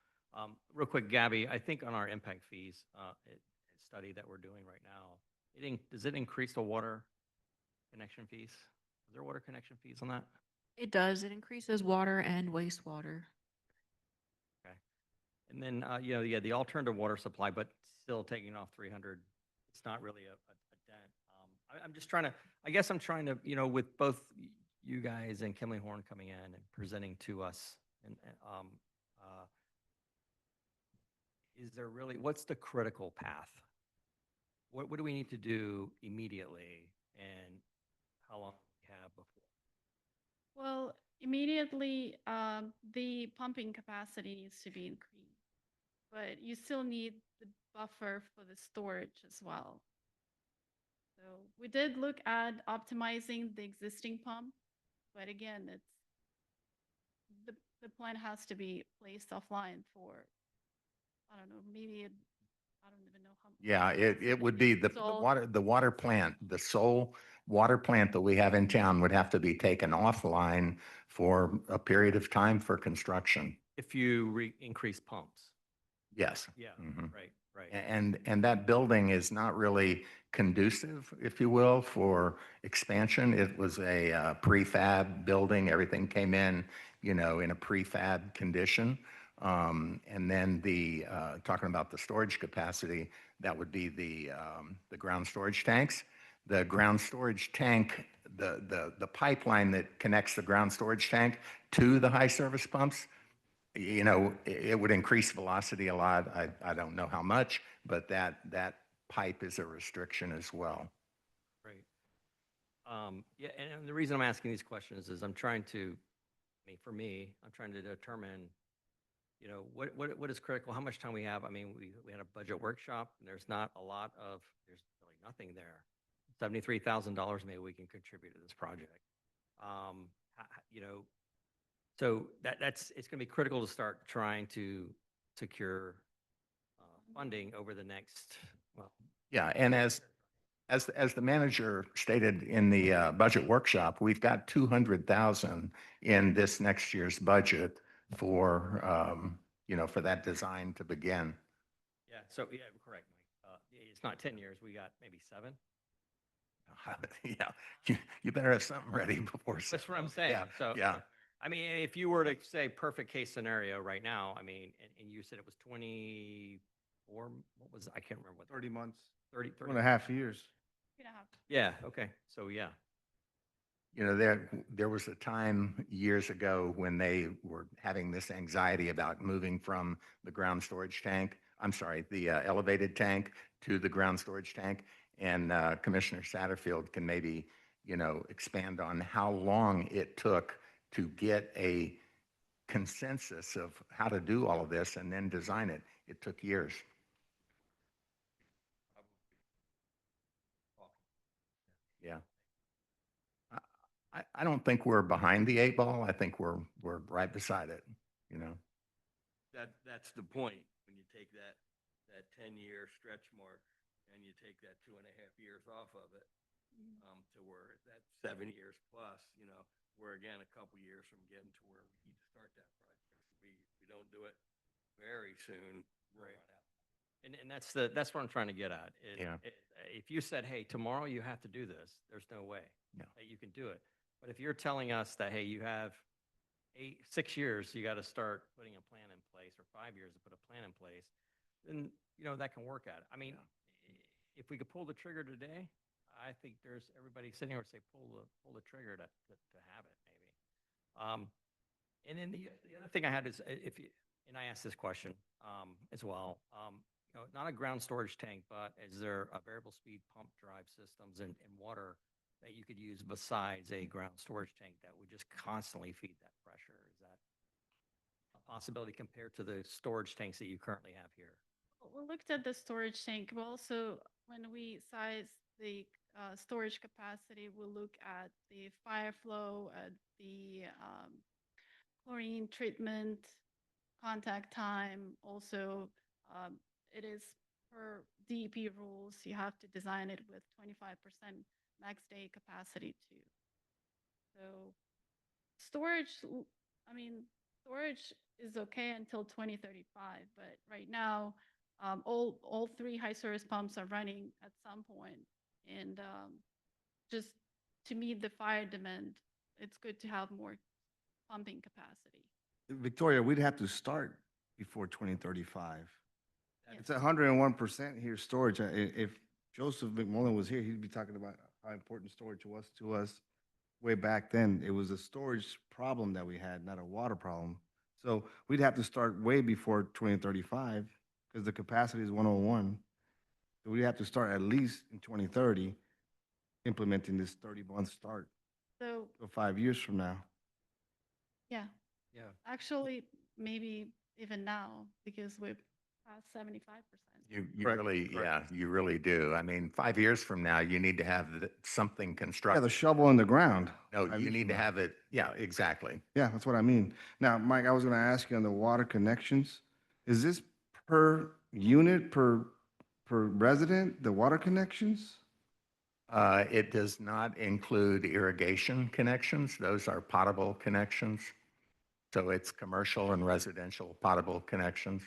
Real quick, Gabby, I think on our impact fees study that we're doing right now, does it increase the water connection fees? Is there water connection fees on that? It does. It increases water and wastewater. Okay. And then, the alternative water supply, but still taking off 300, it's not really a dent. I'm just trying to, I guess I'm trying to, with both you guys and Kimley Horn coming in and presenting to us, and is there really, what's the critical path? What do we need to do immediately, and how long do we have before? Well, immediately, the pumping capacity needs to be increased, but you still need the buffer for the storage as well. So we did look at optimizing the existing pump, but again, the plant has to be placed offline for, I don't know, maybe, I don't even know how. Yeah, it would be the So- water plant, the sole water plant that we have in town would have to be taken offline for a period of time for construction. If you increase pumps. Yes. Yeah, Mhm. right, right. And that building is not really conducive, if you will, for expansion. It was a prefab building. Everything came in, in a prefab condition. And then talking about the storage capacity, that would be the ground storage tanks. The ground storage tank, the pipeline that connects the ground storage tank to the high service pumps, it would increase velocity a lot. I don't know how much, but that pipe is a restriction as well. Right. Yeah, and the reason I'm asking these questions is I'm trying to, for me, I'm trying to determine, what is critical, how much time we have. I mean, we had a budget workshop, and there's really nothing there. $73,000 maybe we can contribute to this project. So it's going to be critical to start trying to secure funding over the next, Yeah, and as the manager stated in the budget workshop, we've got 200,000 in this next year's budget for for that design to begin. yeah, so, yeah, correct, Mike. It's not 10 years, we got maybe 7. Yeah, you better have something ready before. That's what I'm saying. Yeah, So, yeah. I mean, if you were to say perfect case scenario right now, I mean, and you said it was 24, what was, I can't remember what. 30 months, 30. 2.5 years. Yeah, okay, so yeah. There was a time years ago when they were having this anxiety about moving from the ground storage tank, the elevated tank to the ground storage tank. And Commissioner Satterfield can maybe, expand on how long it took to get a consensus of how to do all of this and then design it. It took years. Yeah. I don't think we're behind the 8 ball. I think we're right beside it, That's the point, when you take that 10-year stretch mark and you take that 2.5 years off of it, to where that's 7 years plus, you know, we're again a couple years from getting to where we need to start that project. We don't do it very soon, we'll Right. run out. And that's what I'm trying to get at. Yeah. If you said, hey, tomorrow you have to do this, there's no way No. that you can do it. But if you're telling us that, hey, you have 6 years, you got to start putting a plan in place, or 5 years to put a plan in place, then, you know, that can work at it. I mean, if we could pull the trigger today, I think there's everybody sitting here would say, pull the trigger to have it maybe. And then the other thing I had is if you, and I asked this question as well, you know, not a ground storage tank, but is there a variable speed pump drive systems and water that you could use besides a ground storage tank that would just constantly feed that pressure? Is that a possibility compared to the storage tanks that you currently have here? We looked at the storage tank, but also when we size the storage capacity, we look at the fire flow, at the chlorine treatment, contact time. Also, it is per DEP rules, you have to design it with 25% max day capacity too. So storage is okay until 2035, but right now, all three high service pumps are running at some point, and just to meet the fire demand, it's good to have more pumping capacity. Victoria, we'd have to start before 2035. Yes. It's 101% here storage. If Joseph McMullen was here, he'd be talking about how important storage was to us way back then. It was a storage problem that we had, not a water problem. So we'd have to start way before 2035 because the capacity is 101. So we have to start at least in 2030 implementing this 30-month start. So, So 5 years from now. yeah, Yeah. actually, maybe even now, because we're past 75%. You Correct, really, correct. yeah, you really do. I mean, 5 years from now, you need to have something Yeah, constructed. the shovel in the ground. No, 5 you years need from to now. have it, yeah, exactly. Yeah, that's what I mean. Now, Mike, I was going to ask you on the water connections. Is this per unit, per resident, the water connections? It does not include irrigation connections. Those are potable connections. So it's commercial and residential potable connections.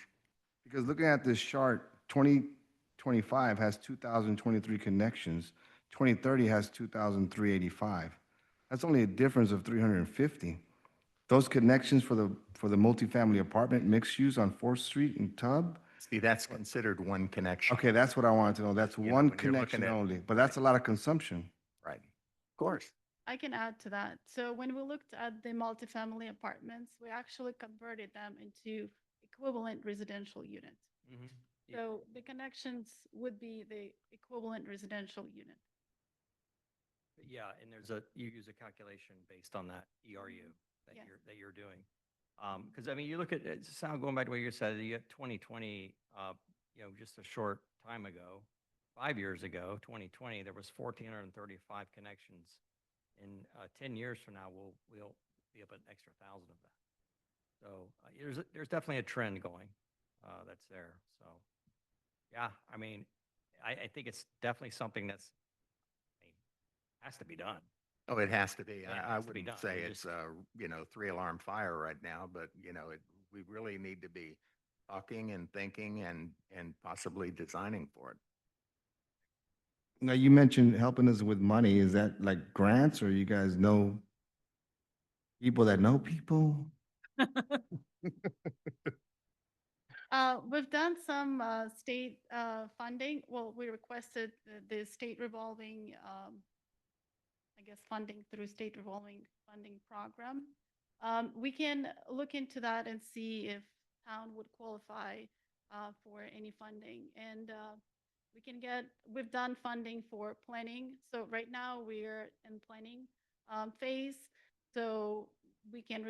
Because looking at this chart, 2025 has 2,023 connections. 2030 has 2,385. That's only a difference of 350. Those connections for the multifamily apartment mixed use on 4th Street and Tubb? See, that's considered one connection. Okay, that's what I wanted to know. That's You know, one when you're looking connection at- only, but that's a lot of consumption. Right. Of course. I can add to that. So when we looked at the multifamily apartments, we actually converted them into equivalent residential units. Mhm. Yeah. So the connections would be the equivalent residential unit. Yeah, and you use a calculation based on that ERU that Yeah. you're doing. Because I mean, you look at, Sal, going back to what you said, you get 2020, you know, just a short time ago, 5 years ago, 2020, there was 1,435 connections. In 10 years from now, we'll be up an extra 1,000 of that. So there's definitely a trend going that's there. So yeah, I mean, I think it's definitely something that's, I mean, has to be done. Oh, it has to be. Yeah, it I has to be wouldn't done. say You it's just- a, you know, 3-alarm fire right now, but, you know, we really need to be talking and thinking and possibly designing for it. Now, you mentioned helping us with money. Is that like grants or you guys know people that know people? We've done some state funding. Well, we requested the state revolving, I guess, funding through state revolving funding program. We can look into that and see if town would qualify for any funding. And we've done funding for planning. So right now we're in planning phase. So we can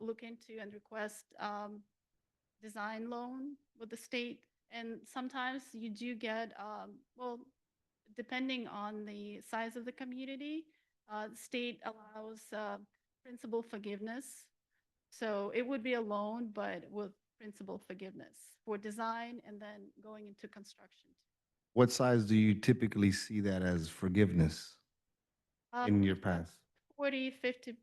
look into and request design loan with the state. And sometimes you do get, well, depending on the size of the community, the state allows principal forgiveness. So it would be a loan, but with principal forgiveness for design and then going into construction. What size do you typically see that as forgiveness in your past? 40-50%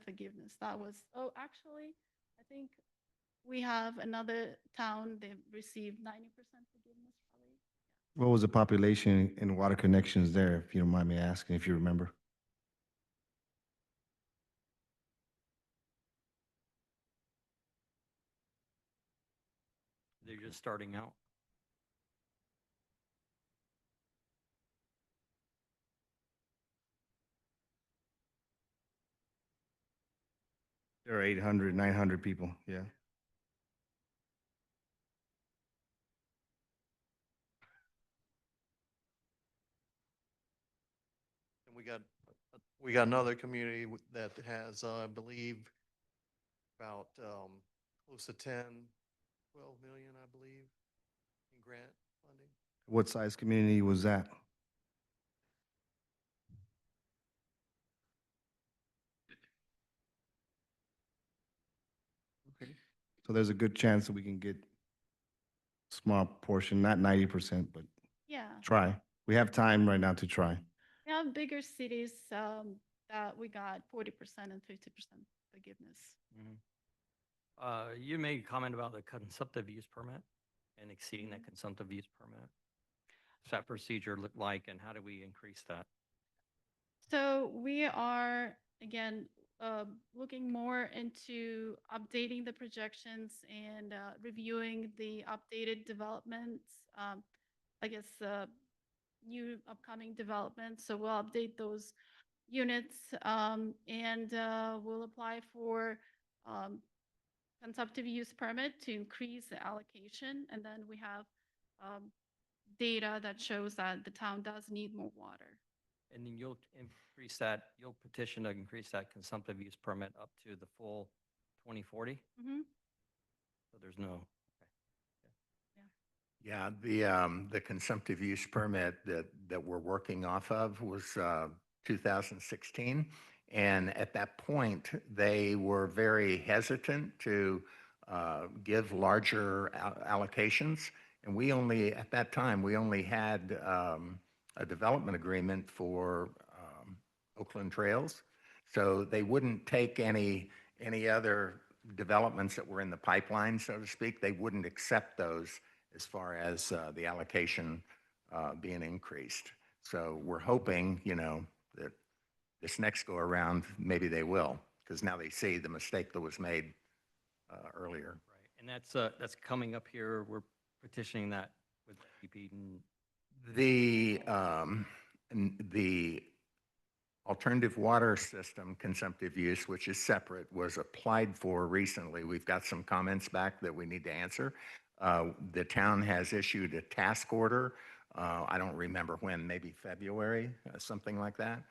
forgiveness. That was, oh, actually, I think we have another town, they've received 90% forgiveness probably. What was the population in water connections there, if you don't mind me asking, if you remember? They're just starting out. There are 800, 900 people, yeah. And we got another community that has, I believe, about close to 10, 12 million, I believe, in grant funding. What size community was that? Okay. So there's a good chance that we can get small portion, not 90%, but Yeah, try. We have time right now to try. we have bigger cities that we got 40% and 50% forgiveness. You made a comment about the consumptive use permit and exceeding that consumptive use permit. What's that procedure look like and how do we increase that? So we are, again, looking more into updating the projections and reviewing the updated developments. I guess new upcoming developments. So we'll update those units and we'll apply for consumptive use permit to increase the allocation. And then we have data that shows that the town does need more water. And then you'll increase that, you'll petition to increase that consumptive use permit up to the full 2040? Mhm. So there's no, Yeah, the consumptive use permit that we're working off of was 2016. And at that point, they were very hesitant to give larger allocations. And we only, at that time, we only had a development agreement for Oakland Trails. So they wouldn't take any other developments that were in the pipeline, so to speak. They wouldn't accept those as far as the allocation being increased. So we're hoping, that this next go around, maybe they will, because now they see the mistake that was made earlier. right. And that's coming up here. We're petitioning that with DP and The alternative water system consumptive use, which is separate, was applied for recently. We've got some comments back that we need to answer. The town has issued a task order, I don't remember when, maybe February, something like that,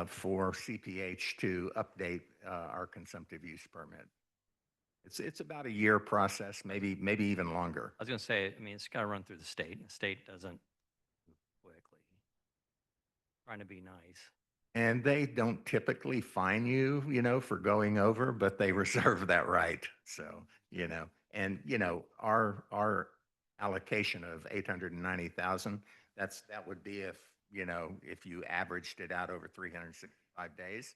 for CPH to update our consumptive use permit. It's about a year process, maybe even longer. I was going to say, I mean, it's got to run through the state, and the state doesn't move quickly. Trying to be nice. And they don't typically fine you, for going over, but they reserve that right. So, and, our allocation of 890,000, that would be if you averaged it out over 365 days.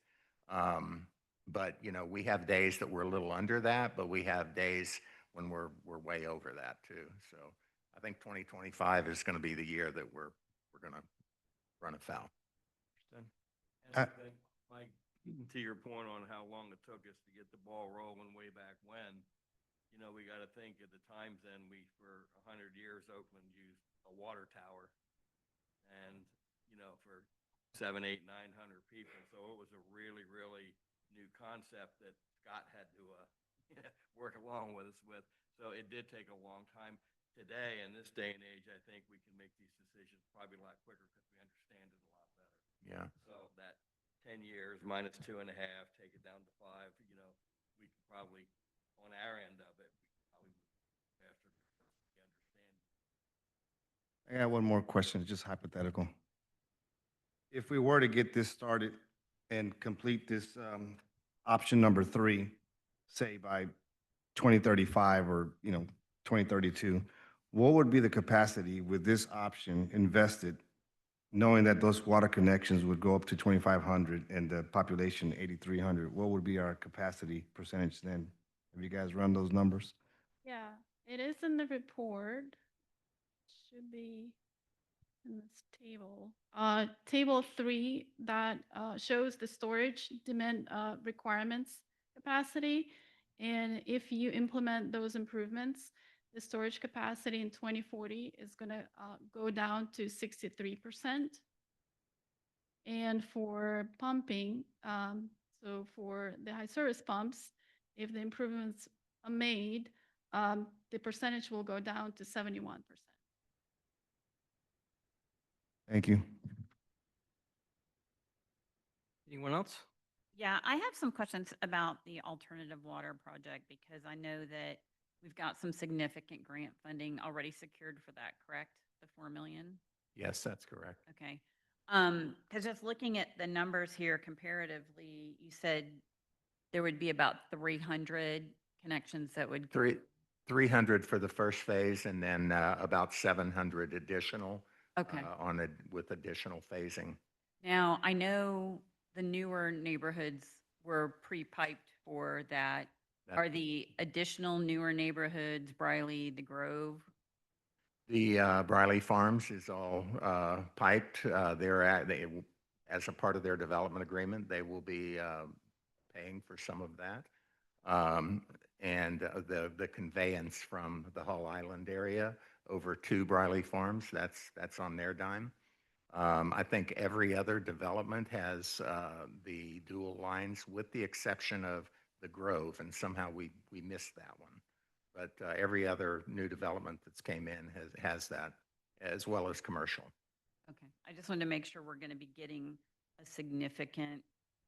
But, we have days that we're a little under that, but we have days when we're way over that too. So I think 2025 is going to be the year that we're going to run afoul. And I think, Mike, to your point on how long it took us to get the ball rolling way back when, we got to think at the times then for 100 years, Oakland used a water tower and, for 700, 800, 900 people. So it was a really, really new concept that Scott had to work along with us with. So it did take a long time. Today, in this day and age, I think we can make these decisions probably a lot quicker because we understand it a lot better. Yeah. So that 10 years minus 2.5, take it down to 5, we could probably, on our end of it, we could probably move faster because we understand. I got one more question, just hypothetical. If we were to get this started and complete this option number 3, say by 2035 or 2032, what would be the capacity with this option invested, knowing that those water connections would go up to 2,500 and the population 8,300? What would be our capacity percentage then? Have you guys run those numbers? Yeah, it is in the report. Should be in this table. Table 3 that shows the storage demand requirements capacity. And if you implement those improvements, the storage capacity in 2040 is going to go down to 63%. And for pumping, so for the high service pumps, if the improvements are made, the percentage will go down to 71%. Thank you. Anyone else? Yeah, I have some questions about the alternative water project because I know that we've got some significant grant funding already secured for that, correct? The 4 million? Yes, that's correct. Okay. Because just looking at the numbers here comparatively, you said there would be about 300 connections that would. 300 for the first phase and then about 700 additional Okay. with additional phasing. Now, I know the newer neighborhoods were pre-piped for that. That- Are the additional newer neighborhoods, Briley, the Grove? The Briley Farms is all piped. As a part of their development agreement, they will be paying for some of that. And the conveyance from the Hull Island area over to Briley Farms, that's on their dime. I think every other development has the dual lines with the exception of the Grove, and somehow we missed that one. But every other new development that's came in has that, as well as commercial. Okay. I just wanted to make sure we're going to be getting a significant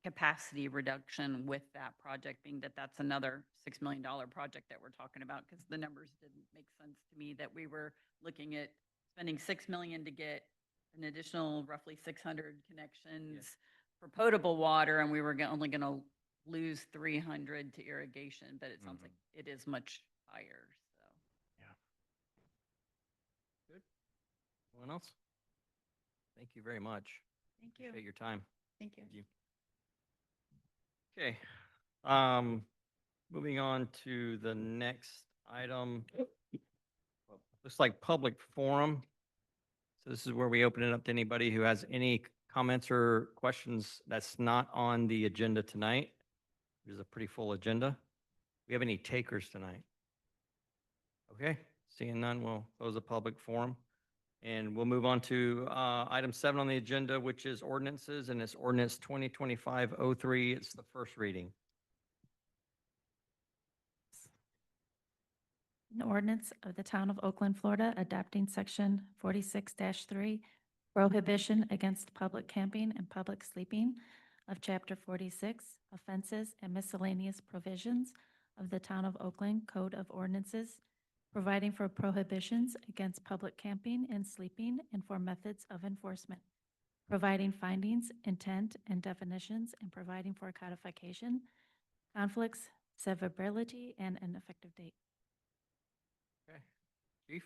capacity reduction with that project, being that that's another $6 million project that we're talking about, because the numbers didn't make sense to me that we were looking at spending $6 million to get an additional roughly 600 connections for potable water, and we were only going to lose 300 to irrigation, but it sounds like it is much higher. So Good. Anyone else? Thank you very much. Thank you. Appreciate your time. Thank you. Okay. Moving on to the next item. Looks like public forum. So this is where we open it up to anybody who has any comments or questions that's not on the agenda tonight. There's a pretty full agenda. We have any takers tonight? Okay, seeing none, we'll close the public forum. And we'll move on to item 7 on the agenda, which is ordinances, and it's ordinance 2025-03. It's the first reading. An ordinance of the Town of Oakland, Florida, adopting Section 46-3, prohibition against public camping and public sleeping of Chapter 46, offenses and miscellaneous provisions of the Town of Oakland Code of Ordinances, providing for prohibitions against public camping and sleeping and for methods of enforcement, providing findings, intent, and definitions, and providing for codification, conflicts, severability, and an effective date. Okay, Chief?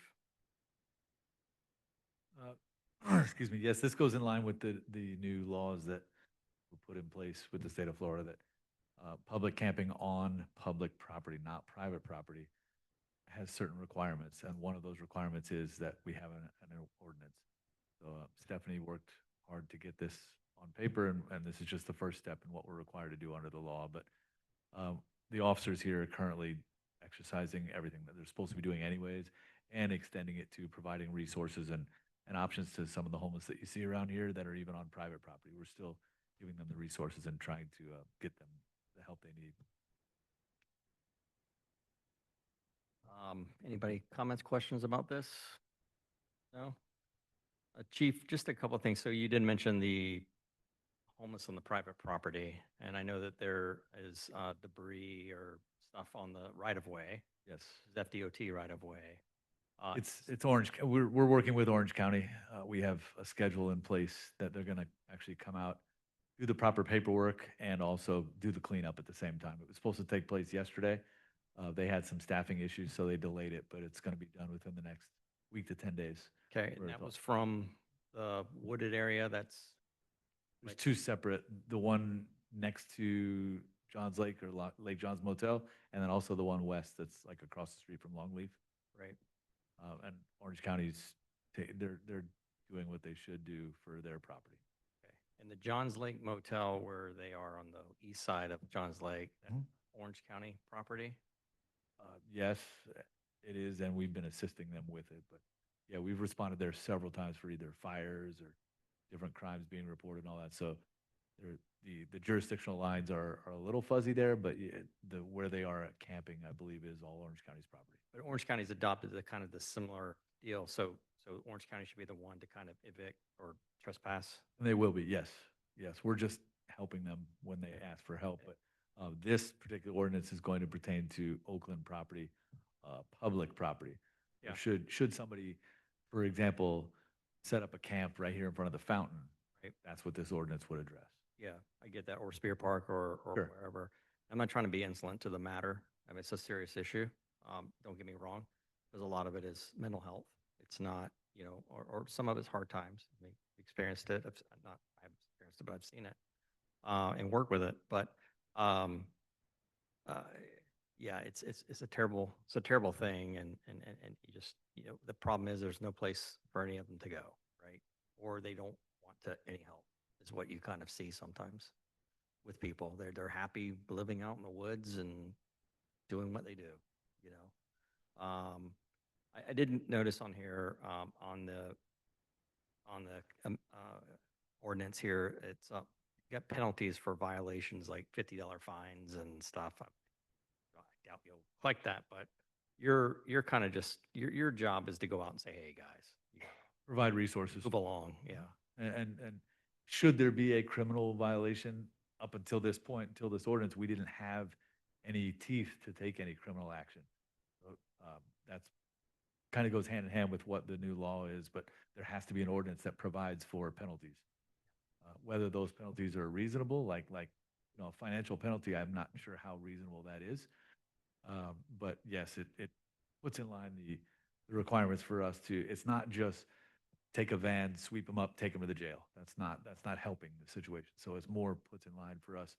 Excuse me. Yes, this goes in line with the new laws that were put in place with the state of Florida that public camping on public property, not private property, has certain requirements. And one of those requirements is that we have an ordinance. So Stephanie worked hard to get this on paper, and this is just the first step in what we're required to do under the law. But the officers here are currently exercising everything that they're supposed to be doing anyways, and extending it to providing resources and options to some of the homeless that you see around here that are even on private property. We're still giving them the resources and trying to get them the help they need. Anybody comments, questions about this? No? Chief, just a couple of things. So you did mention the homeless on the private property, and I know that there is debris or stuff on the right-of-way. Yes. Is FDOT right-of-way? It's Orange. We're working with Orange County. We have a schedule in place that they're going to actually come out, do the proper paperwork, and also do the cleanup at the same time. It was supposed to take place yesterday. They had some staffing issues, so they delayed it, but it's going to be done within the next week to 10 days. Okay, for and a that total. was from the wooded area that's, There's two separate, the one next to John's Lake or Lake John's Motel, and then also the one west that's like across the street from Longleaf. right? And Orange County's, they're doing what they should do for their property. Okay. And the Johns Lake Motel, where they are on the east side of Johns Lake, that's Orange County property? Yes, it is, and we've been assisting them with it, but yeah, we've responded there several times for either fires or different crimes being reported and all that, so the jurisdictional lines are a little fuzzy there, but where they are at camping, I believe, is all Orange County's property. But Orange County's adopted the kind of the similar deal, so Orange County should be the one to kind of evict or trespass. And they will be, yes, yes, we're just helping them when they ask for help, but this particular ordinance is going to pertain to Oakland property, public property. So Yeah. Should somebody, for example, set up a camp right here in front of the fountain, Right. that's what this ordinance would address. Yeah, I get that, or Spear Park or Sure. wherever. I'm not trying to be insolent to the matter. I mean, it's a serious issue. Don't get me wrong, because a lot of it is mental health. It's not, or some of it's hard times. I mean, experienced it. I haven't experienced it, but I've seen it and work with it. But yeah, it's a terrible thing, and you just, the problem is there's no place for any of them to go, right? Or they don't want any help. Is what you kind of see sometimes with people. They're happy living out in the woods and doing what they do, I didn't notice on here, on the ordinance here, it's got penalties for violations like $50 fines and stuff. I doubt you'll like that, but you're kind of just, your job is to go out and say, hey, guys, Provide resources. move along. Yeah. And should there be a criminal violation up until this point, until this ordinance, we didn't have any teeth to take any criminal action. So, that's kind of goes hand in hand with what the new law is, but there has to be an ordinance that provides for penalties. Whether those penalties are reasonable, like a financial penalty, I'm not sure how reasonable that is. But yes, it puts in line the requirements for us to, it's not just take a van, sweep them up, take them to the jail. That's not helping the situation. So it's more puts in line for us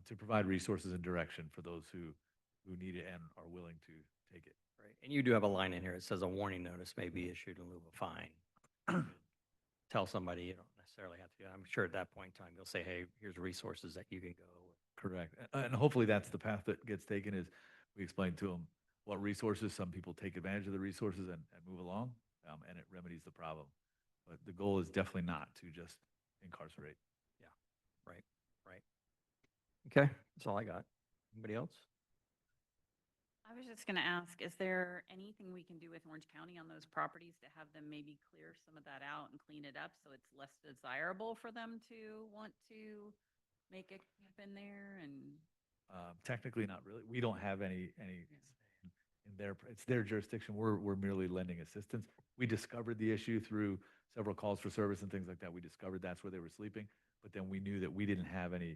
to provide resources and direction for those who need it and are willing to take it. Right. And you do have a line in here. It says a warning notice may be issued in lieu of a fine. Tell somebody, you don't necessarily have to. I'm sure at that point in time, you'll say, hey, here's resources that you can go. Correct. And hopefully that's the path that gets taken is we explain to them what resources, some people take advantage of the resources and move along, and it remedies the problem. But the goal is definitely not to just incarcerate. Yeah. Right. Right. Okay. That's all I got. Anybody else? I was just going to ask, is there anything we can do with Orange County on those properties to have them maybe clear some of that out and clean it up so it's less desirable for them to want to make a camp in there? And Technically, not really. We don't have any in their, it's their jurisdiction. We're merely lending assistance. We discovered the issue through several calls for service and things like that. We discovered that's where they were sleeping, but then we knew that we didn't have any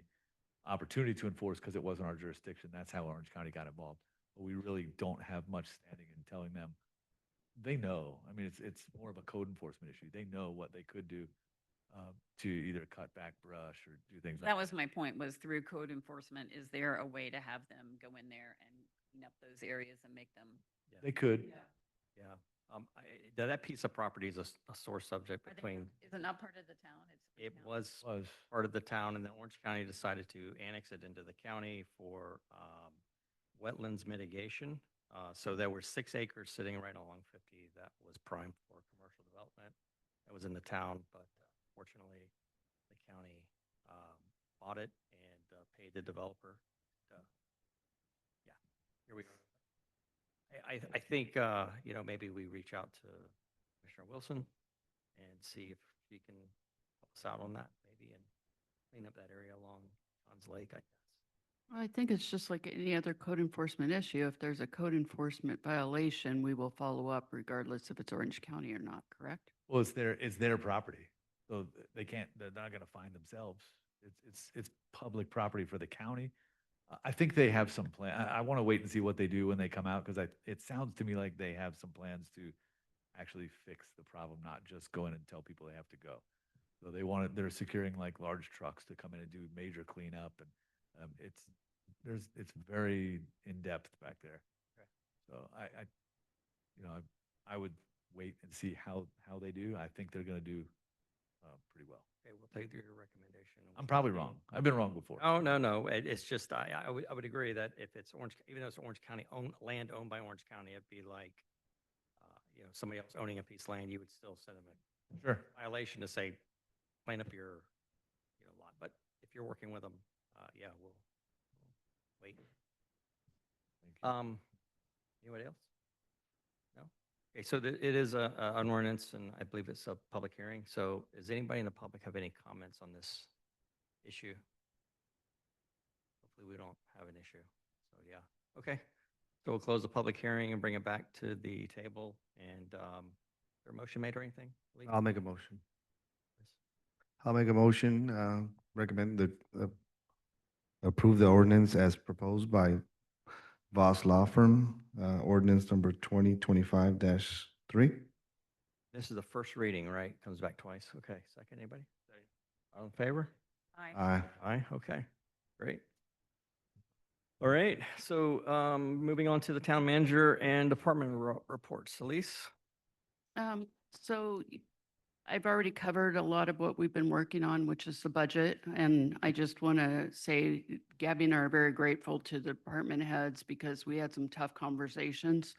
opportunity to enforce because it wasn't our jurisdiction. That's how Orange County got involved. But we really don't have much standing in telling them. They know. I mean, it's more of a code enforcement issue. They know what they could do to either cut back brush or do things like that was my point, was through code enforcement, is there a way to have them go in there and clean up those areas and make them? They could. Yeah. That piece of property is a sore subject Are they- between, Is it not part of the town? it town. was Was part of the town, and then Orange County decided to annex it into the county for wetlands mitigation. So there were 6 acres sitting right along 50 that was prime for commercial development. That was in the town, but fortunately, the county bought it and paid the developer. Yeah, here we are. I think, maybe we reach out to Commissioner Wilson and see if she can help us out on that, maybe, and clean up that area along Johns Lake, I guess. I think it's just like any other code enforcement issue. If there's a code enforcement violation, we will follow up regardless if it's Orange County or not, correct? well, it's their property, so they're not going to find themselves. It's public property for the county. I think they have some plan. I want to wait and see what they do when they come out because it sounds to me like they have some plans to actually fix the problem, not just go in and tell people they have to go. So they're securing like large trucks to come in and do major cleanup, and it's very in-depth back there. Okay. So I would wait and see how they do. I think they're going to do pretty well. Okay, we'll take your recommendation. and I'm we'll probably continue. wrong. I've been wrong before. Oh, no. It's just, I would agree that if it's Orange, even though it's Orange County land owned by Orange County, it'd be like, somebody else owning a piece of land, you would still send them a Sure. violation to say, clean up your, lot. But if you're working with them, yeah, we'll wait. Thank you. Anybody else? No? Okay, so it is an ordinance, and I believe it's a public hearing. So does anybody in the public have any comments on this issue? Hopefully we don't have an issue. So, yeah. Okay. So we'll close the public hearing and bring it back to the table. And is there a motion made or anything? Lee? I'll make a motion. I'll make a motion, recommend approve the ordinance as proposed by Voss Law Firm, ordinance number 2025-3. This is the first reading, right? Comes back twice. Okay. Second, anybody? All in favor? Aye. Aye, okay, great. All right, so moving on to the town manager and department reports. Elise? So I've already covered a lot of what we've been working on, which is the budget. And I just want to say Gabby and I are very grateful to the department heads because we had some tough conversations.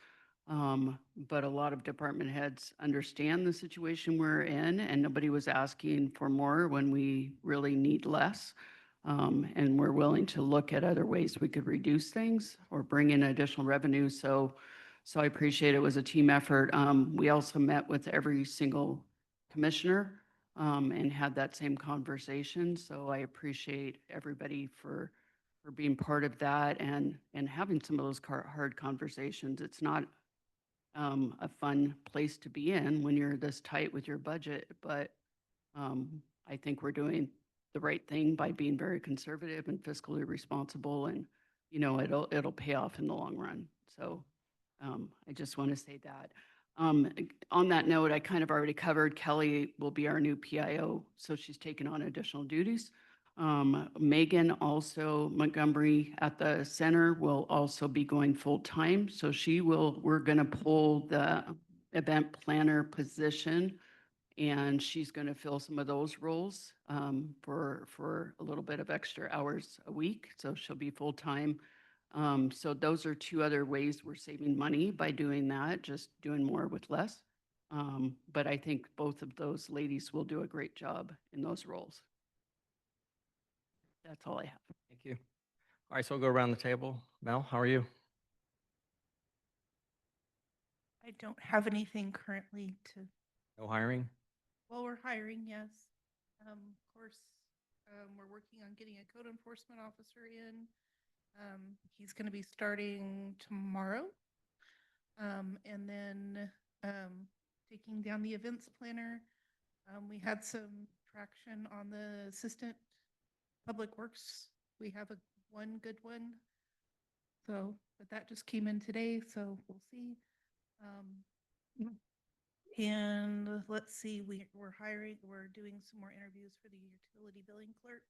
But a lot of department heads understand the situation we're in, and nobody was asking for more when we really need less. And we're willing to look at other ways we could reduce things or bring in additional revenue. So I appreciate it was a team effort. We also met with every single commissioner and had that same conversation. So I appreciate everybody for being part of that and having some of those hard conversations. It's not a fun place to be in when you're this tight with your budget, but I think we're doing the right thing by being very conservative and fiscally responsible, and it'll pay off in the long run. So I just want to say that. On that note, I kind of already covered Kelly will be our new PIO, so she's taken on additional duties. Megan also, Montgomery at the center will also be going full-time. So we're going to pull the event planner position, and she's going to fill some of those roles for a little bit of extra hours a week. So she'll be full-time. So those are two other ways we're saving money by doing that, just doing more with less. But I think both of those ladies will do a great job in those roles. That's all I have. Thank you. All right, so we'll go around the table. Mel, how are you? I don't have anything currently to, No hiring? well, we're hiring, yes. Of course, we're working on getting a code enforcement officer in. He's going to be starting tomorrow. And then taking down the events planner. We had some traction on the assistant public works. We have one good one. So, but that just came in today, so we'll see. And let's see, we're doing some more interviews for the utility billing clerk.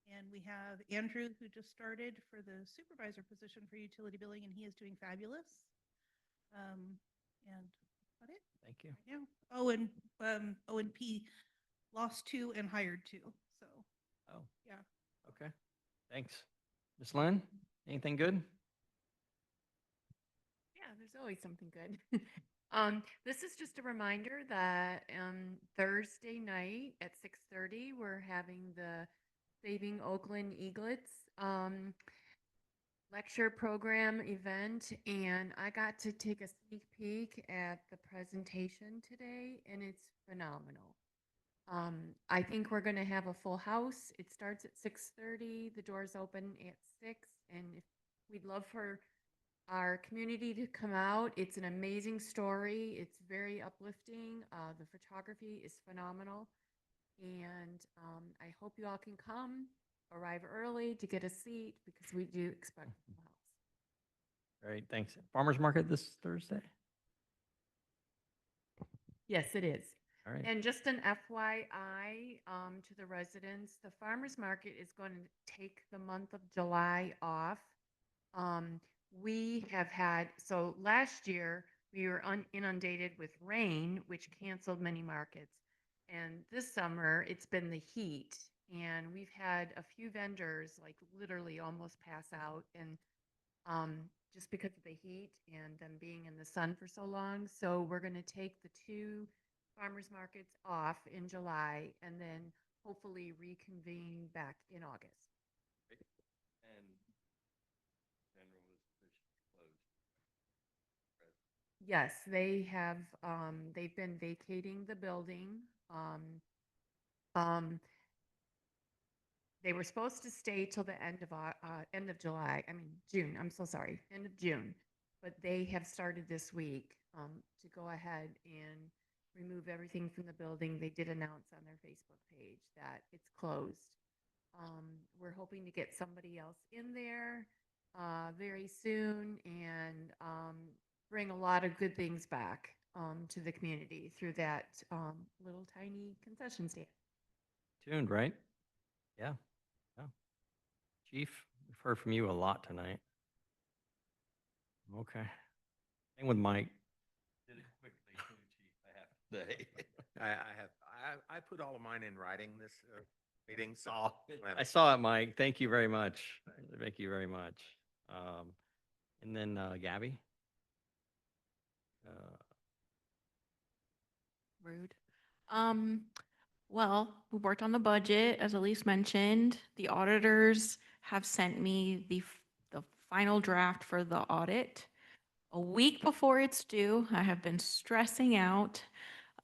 And we have Andrew, who just started for the supervisor position for utility billing, and he is doing fabulous. And that's it. Thank you. Right now. Oh, and O&P lost 2 and hired 2. So, Oh, yeah. okay. Thanks. Ms. Lynn, anything good? Yeah, there's always something good. This is just a reminder that Thursday night at 6:30, we're having the Saving Oakland Eaglets lecture program event, and I got to take a sneak peek at the presentation today, and it's phenomenal. I think we're going to have a full house. It starts at 6:30. The doors open at 6, and we'd love for our community to come out. It's an amazing story. It's very uplifting. The photography is phenomenal, and I hope you all can come. Arrive early to get a seat because we do expect a full house. Great, thanks. Farmers market this Thursday? Yes, it is. All right. And just an FYI, to the residents, the farmer's market is going to take the month of July off. We have had, so last year, we were inundated with rain, which canceled many markets. And this summer, it's been the heat. And we've had a few vendors like literally almost pass out and just because of the heat and them being in the sun for so long. So we're going to take the 2 farmers markets off in July and then hopefully reconvene back in August. And general is closed. Yes, they have, they've been vacating the building. They were supposed to stay till the end of July, I mean, June, I'm so sorry, end of June. But they have started this week, to go ahead and remove everything from the building. They did announce on their Facebook page that it's closed. We're hoping to get somebody else in there, very soon and, bring a lot of good things back, to the community through that, little tiny concession stand. Tuned, right? Yeah. Yeah. Chief, we've heard from you a lot tonight. Okay. Same with Mike. Did it quickly, too, Chief, I have to say. I put all of mine in writing this meeting, so. I saw it, Mike. Thank you very much. Thank you very much. And then Gabby? Rude. Well, we worked on the budget, as Elise mentioned. The auditors have sent me the final draft for the audit a week before it's due. I have been stressing out,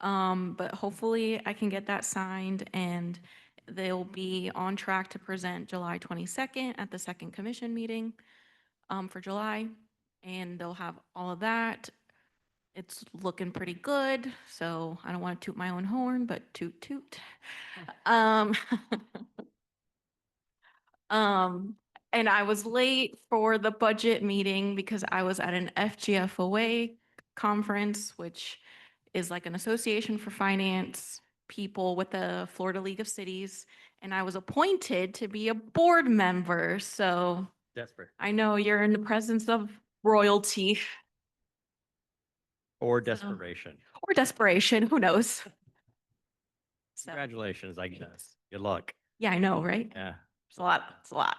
but hopefully I can get that signed and they'll be on track to present July 22nd at the second commission meeting for July. And they'll have all of that. It's looking pretty good, so I don't want to toot my own horn, but toot toot. And I was late for the budget meeting because I was at an FGFOA conference, which is like an association for finance people with the Florida League of Cities, and I was appointed to be a board member, so Desperate. I know you're in the presence of royalty. Or desperation. Or desperation, who knows? So, Congratulations, I guess. Good luck. yeah, I know, right? Yeah. It's a lot, it's a lot.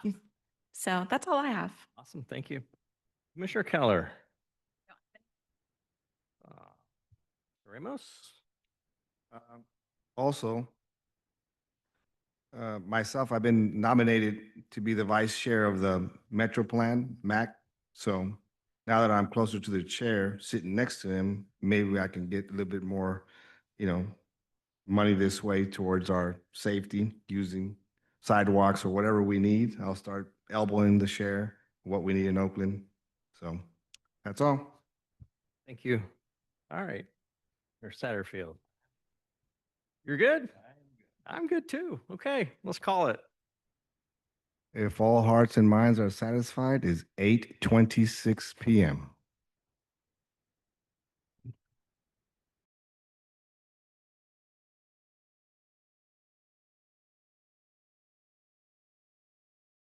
So that's all I have. Awesome. Thank you. Commissioner Keller. Ramos? Also, myself, I've been nominated to be the vice chair of the Metro Plan, MAC. So now that I'm closer to the chair, sitting next to him, maybe I can get a little bit more, money this way towards our safety, using sidewalks or whatever we need. I'll start elbowing the share, what we need in Oakland. So that's all. Thank you. All right. Or Satterfield. You're good? I'm good too. Okay, let's call it. If all hearts and minds are satisfied, is 8:26 p.m.